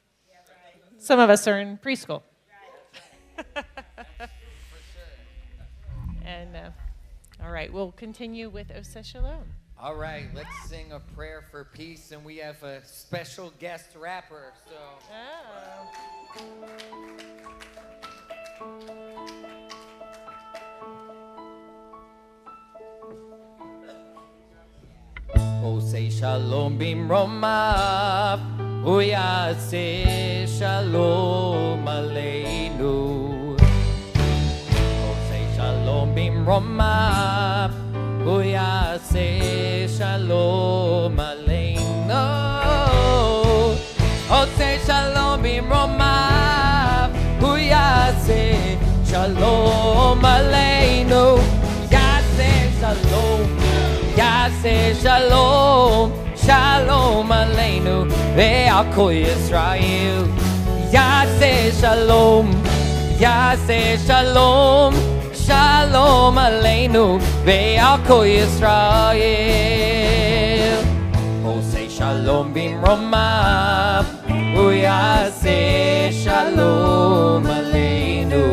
Some of us are in preschool. And all right, we'll continue with Oseh Shalom. All right, let's sing a prayer for peace, and we have a special guest rapper. So. Oseh Shalom bimromav, uyaseh Shalom aleinu. Oseh Shalom bimromav, uyaseh Shalom aleinu. Oseh Shalom bimromav, uyaseh Shalom aleinu. Yaseh Shalom. Yaseh Shalom, Shalom Aleinu, ve'al Yisrael. Yaseh Shalom, Yaseh Shalom, Shalom Aleinu, ve'al Yisrael. Oseh Shalom bimromav, uyaseh Shalom Aleinu.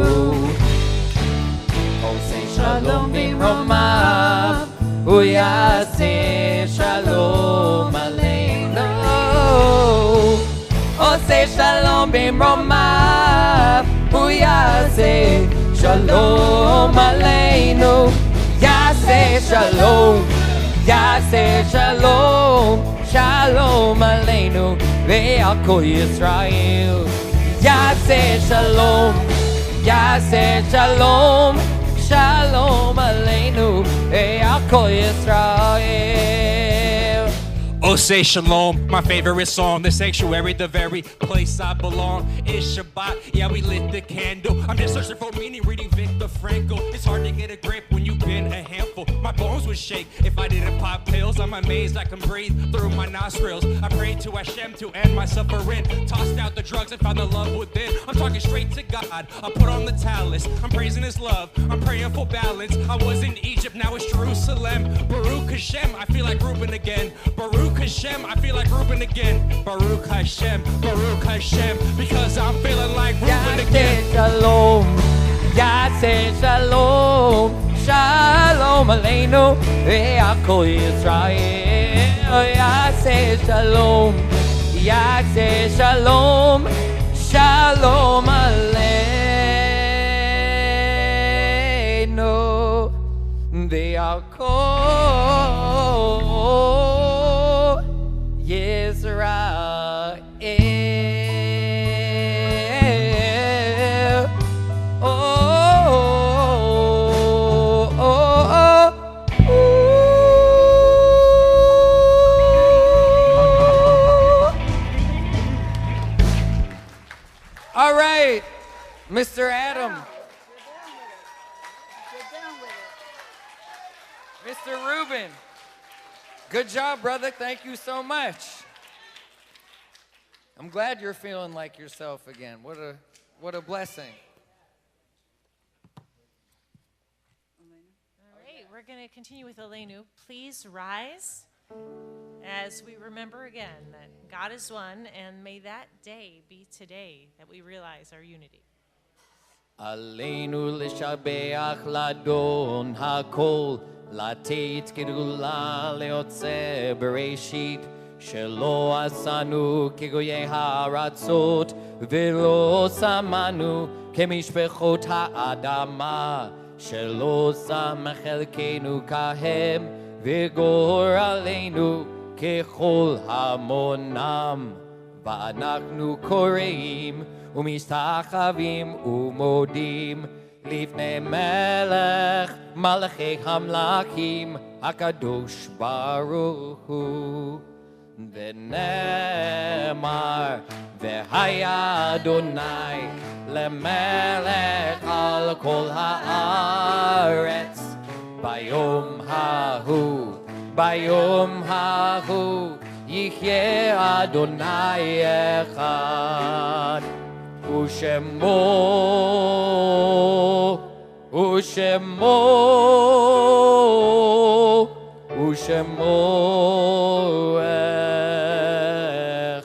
Oseh Shalom bimromav, uyaseh Shalom aleinu. Oseh Shalom bimromav, uyaseh Shalom aleinu. Yaseh Shalom, Yaseh Shalom, Shalom aleinu, ve'al kol Yisrael. Yaseh Shalom, Yaseh Shalom, Shalom aleinu, ve'al kol Yisrael. Oseh Shalom, my favorite song. The sanctuary, the very place I belong. It's Shabbat, yeah, we lit the candle. I'm just searching for meaning, reading Viktor Frankl. It's hard to get a grip when you've been a handful. My bones would shake if I didn't pop pills. I'm amazed I can breathe through my nostrils. I prayed to Hashem to end my suffering. Tossed out the drugs and found the love within. I'm talking straight to God. I put on the talents. I'm praising His love. I'm praying for balance. I was in Egypt, now it's Jerusalem. Baruch Hashem, I feel like Reuben again. Baruch Hashem, I feel like Reuben again. Baruch Hashem, because I'm feeling like Reuben again. Yaseh Shalom, יעשה שלום, שלום עלינו ועל כל ישראל. יעשה שלום, יעשה שלום, שלום עלינו ועל כל ישראל. All right, Mr. Adam. Mr. Rubin. Good job, brother. Thank you so much. I'm glad you're feeling like yourself again. What a blessing. All right, we're going to continue with Elenu. Please rise as we remember again that God is one, and may that day be today that we realize our unity. עלינו לשבח לאדון הכל, לתת גדולה ליוצא בראשית, שלא עשנו כגויי הארצות, ולא שמנו כמשפחות האדמה, שלא שם חלקנו כהם, וגורלנו ככל המונם. ואנחנו קוראים ומשתחווים ומודים לפני מלך מלכי המלכים הקדוש ברוך הוא. ונאמר והיה אדוני למלך על כל הארץ ביום ההוא יחיה אדוני אחד ושמו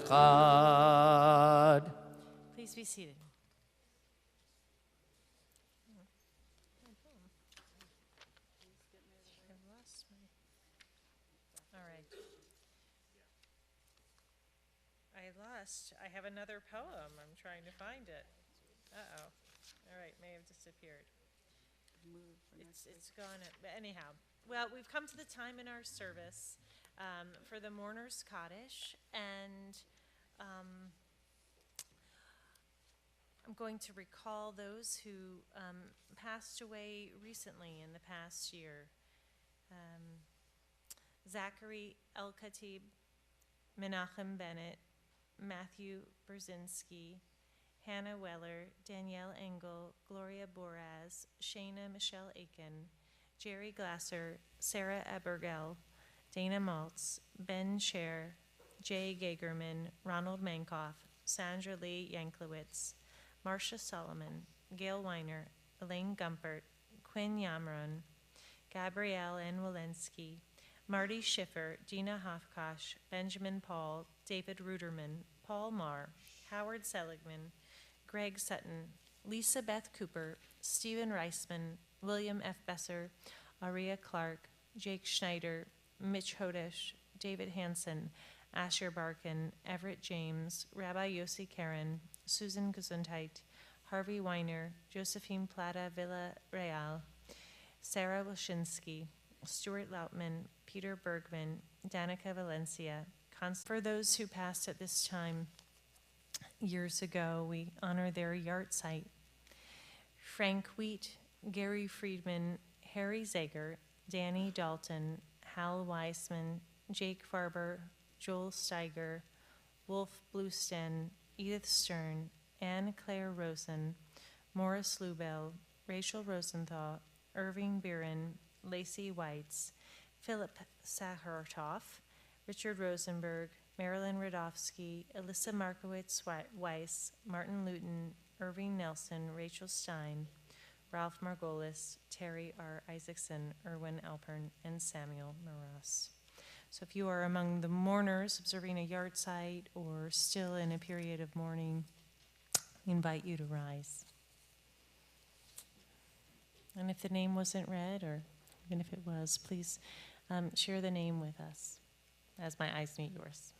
אחד. Please be seated. I have another poem. I'm trying to find it. Uh-oh. All right, may have disappeared. It's gone. But anyhow, well, we've come to the time in our service for the Mourners Kaddish, and I'm going to recall those who passed away recently in the past year. Zachary El-Khatib, Menachem Bennett, Matthew Brzezinski, Hannah Weller, Danielle Engel, Gloria Boraz, Shayna Michelle Aiken, Jerry Glasser, Sarah Abergel, Dana Maltz, Ben Scher, Jay Gagerman, Ronald Mankoff, Sandra Lee Yanklowitz, Marcia Solomon, Gail Weiner, Elaine Gumpert, Quinn Yamron, Gabrielle N. Walensky, Marty Schiffer, Dina Hofkosh, Benjamin Paul, David Ruderman, Paul Marr, Howard Seligman, Greg Sutton, Lisa Beth Cooper, Stephen Reisman, William F. Besser, Aria Clark, Jake Schneider, Mitch Hodesh, David Hansen, Asher Barkin, Everett James, Rabbi Yossi Karen, Susan Gesundheit, Harvey Weiner, Josephine Plata Villarreal, Sarah Wilshinsky, Stuart Lautman, Peter Bergman, Danica Valencia. For those who passed at this time years ago, we honor their yard site. Frank Wheat, Gary Friedman, Harry Zager, Danny Dalton, Hal Weisman, Jake Farber, Joel Steiger, Wolf Bluesten, Edith Stern, Anne Claire Rosen, Morris Lubell, Rachel Rosenthal, Irving Biren, Lacey Weitz, Philip Sahartoff, Richard Rosenberg, Marilyn Radofsky, Alyssa Markowitz Weiss, Martin Luton, Irving Nelson, Rachel Stein, Ralph Margolis, Terry R. Isaacson, Erwin Alpern, and Samuel Moras. So if you are among the mourners observing a yard site or still in a period of mourning, we invite you to rise. And if the name wasn't read, or even if it was, please share the name with us as my eyes meet yours.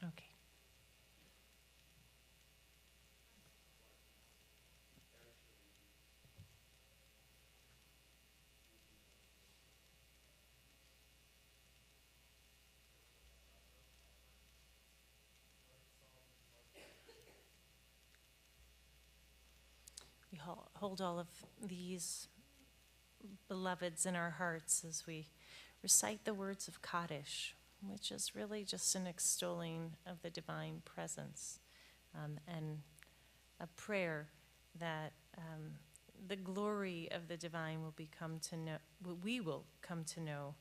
Okay. We hold all of these beloveds in our hearts as we recite the words of Kaddish, which is really just an extolling of the divine presence, and a prayer that the glory of the divine will become to know, we will come to know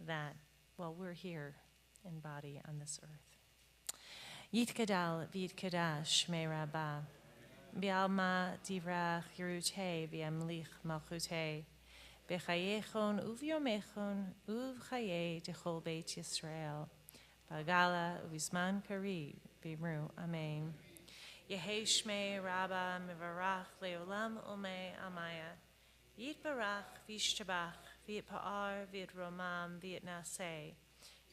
that while we're here in body on this earth. Yitkadal v'yitkadash me rabbah, Bialma divrach yerute v'yamlich malchute, b'chayechon uvyomechon uvchaye dechol beit Yisrael, b'gala uvizman kari b'imru amen. Yehi shmei rabba mivarach leolam ume amaya, yitbarach v'yishtabach v'yitpa'ar v'yitromam v'yitnaseh,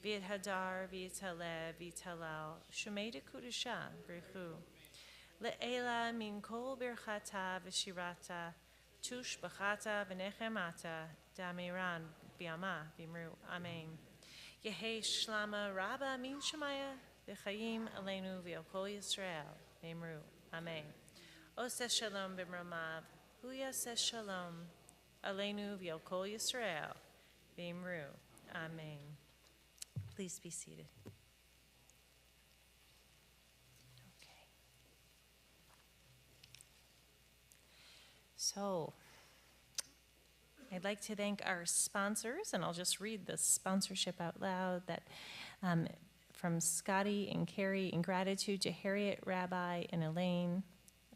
v'yithadar v'yitale v'yitalal, shemei dekudusha b'richu. Le'ela min kol birchata v'shirata, tush b'chata v'nechemata, damiran b'yama b'imru, amen. Yehi shlama rabba min shemaya, v'chayim aleinu v'yokol Yisrael, b'imru, amen. Oseh shalom b'mromav, huya seh shalom, aleinu v'yokol Yisrael, b'imru, amen. Please be seated. So, I'd like to thank our sponsors, and I'll just read the sponsorship out loud. That from Scotty and Carrie, in gratitude to Harriet, Rabbi, and Elaine,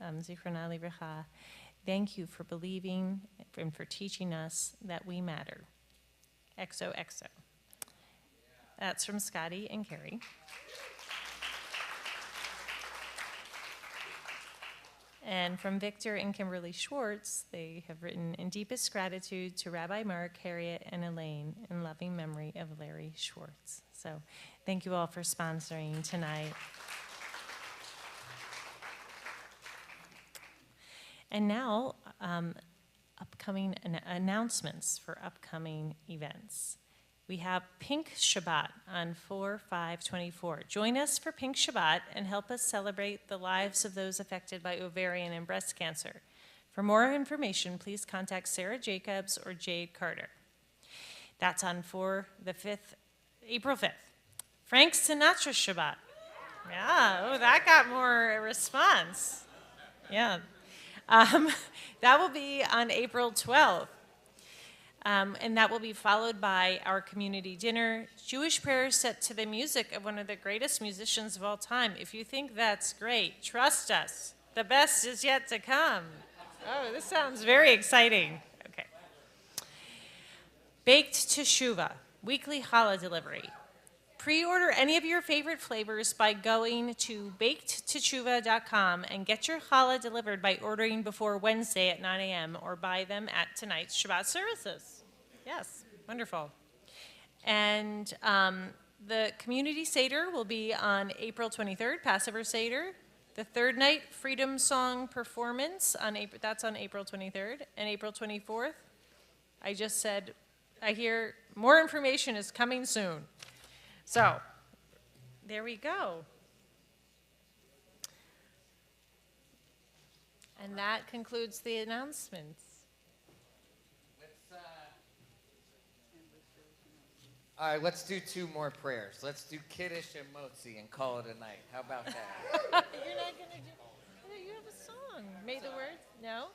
Zichronah Livracha, thank you for believing and for teaching us that we matter. XOXO. That's from Scotty and Carrie. And from Victor and Kimberly Schwartz, they have written, in deepest gratitude to Rabbi Mark, Harriet, and Elaine, in loving memory of Larry Schwartz. So thank you all for sponsoring tonight. And now, upcoming announcements for upcoming events. We have Pink Shabbat on 4/5/24. Join us for Pink Shabbat and help us celebrate the lives of those affected by ovarian and breast cancer. For more information, please contact Sarah Jacobs or Jade Carter. That's on April 5th. Frank Sinatra Shabbat. Yeah, that got more response. Yeah. That will be on April 12th. And that will be followed by our community dinner, Jewish prayers set to the music of one of the greatest musicians of all time. If you think that's great, trust us. The best is yet to come. Oh, this sounds very exciting. Okay. Baked Teshuvah, weekly challah delivery. Pre-order any of your favorite flavors by going to bakedteshuva.com and get your challah delivered by ordering before Wednesday at 9 a.m. or buy them at tonight's Shabbat services. Yes, wonderful. And the community Seder will be on April 23rd, Passover Seder. The third night Freedom Song performance, that's on April 23rd. And April 24th, I just said, I hear more information is coming soon. So, there we go. And that concludes the announcements. All right, let's do 2 more prayers. Let's do Kiddush and Motzi and call it a night. How about that? You're not going to do... You have a song. May the words... No?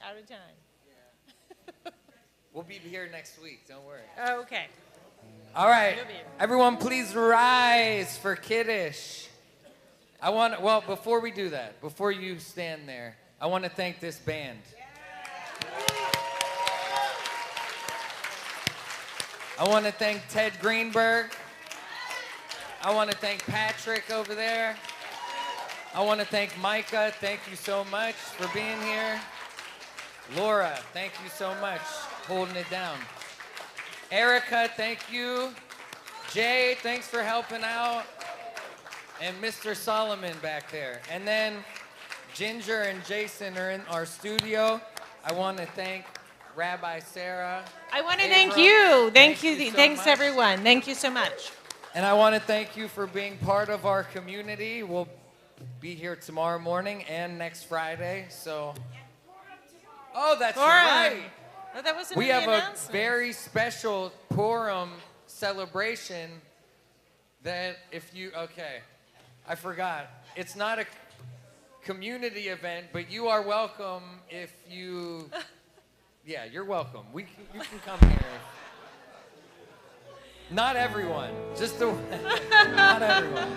Out of time. We'll be here next week. Don't worry. Okay. All right. You'll be here. Everyone, please rise for Kiddush. Well, before we do that, before you stand there, I want to thank this band. I want to thank Ted Greenberg. I want to thank Patrick over there. I want to thank Micah. Thank you so much for being here. Laura, thank you so much holding it down. Erica, thank you. Jay, thanks for helping out. And Mr. Solomon back there. And then Ginger and Jason are in our studio. I want to thank Rabbi Sarah. I want to thank you. Thank you. so Thanks, much. everyone. Thank you so much. And I want to thank you for being part of our community. We'll be here tomorrow morning and next Friday. So, oh, that's Purim. right. Oh, that wasn't We in the have a announcement. very special Purim celebration that okay, I forgot. It's not a community event, but you are welcome if you, yeah, you're welcome. You can come here. Not everyone, just the, not everyone.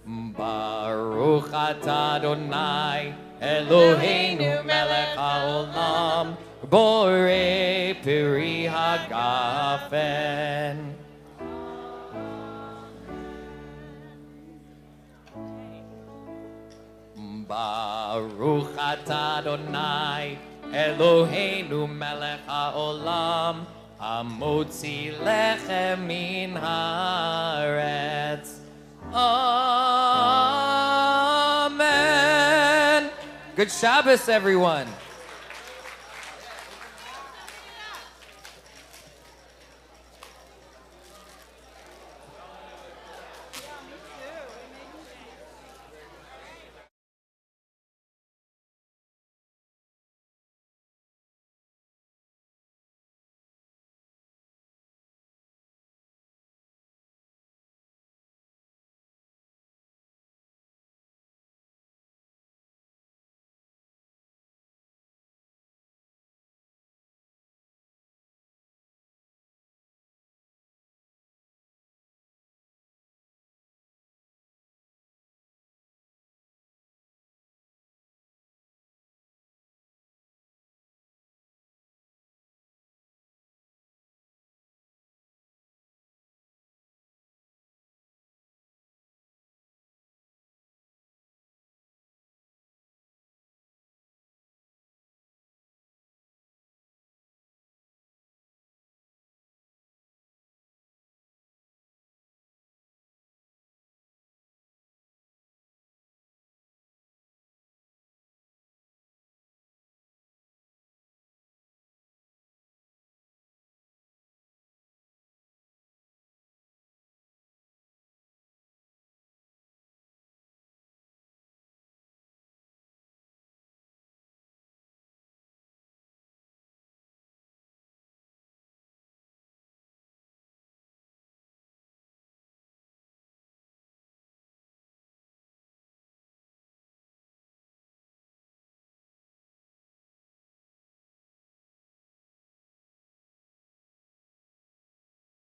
Baruch atah Adonai Eloheinu melech haolam borei peri hagafen. Baruch atah Adonai Eloheinu melech haolam hamotzi lechem min haaretz. Amen. Good Shabbos, everyone.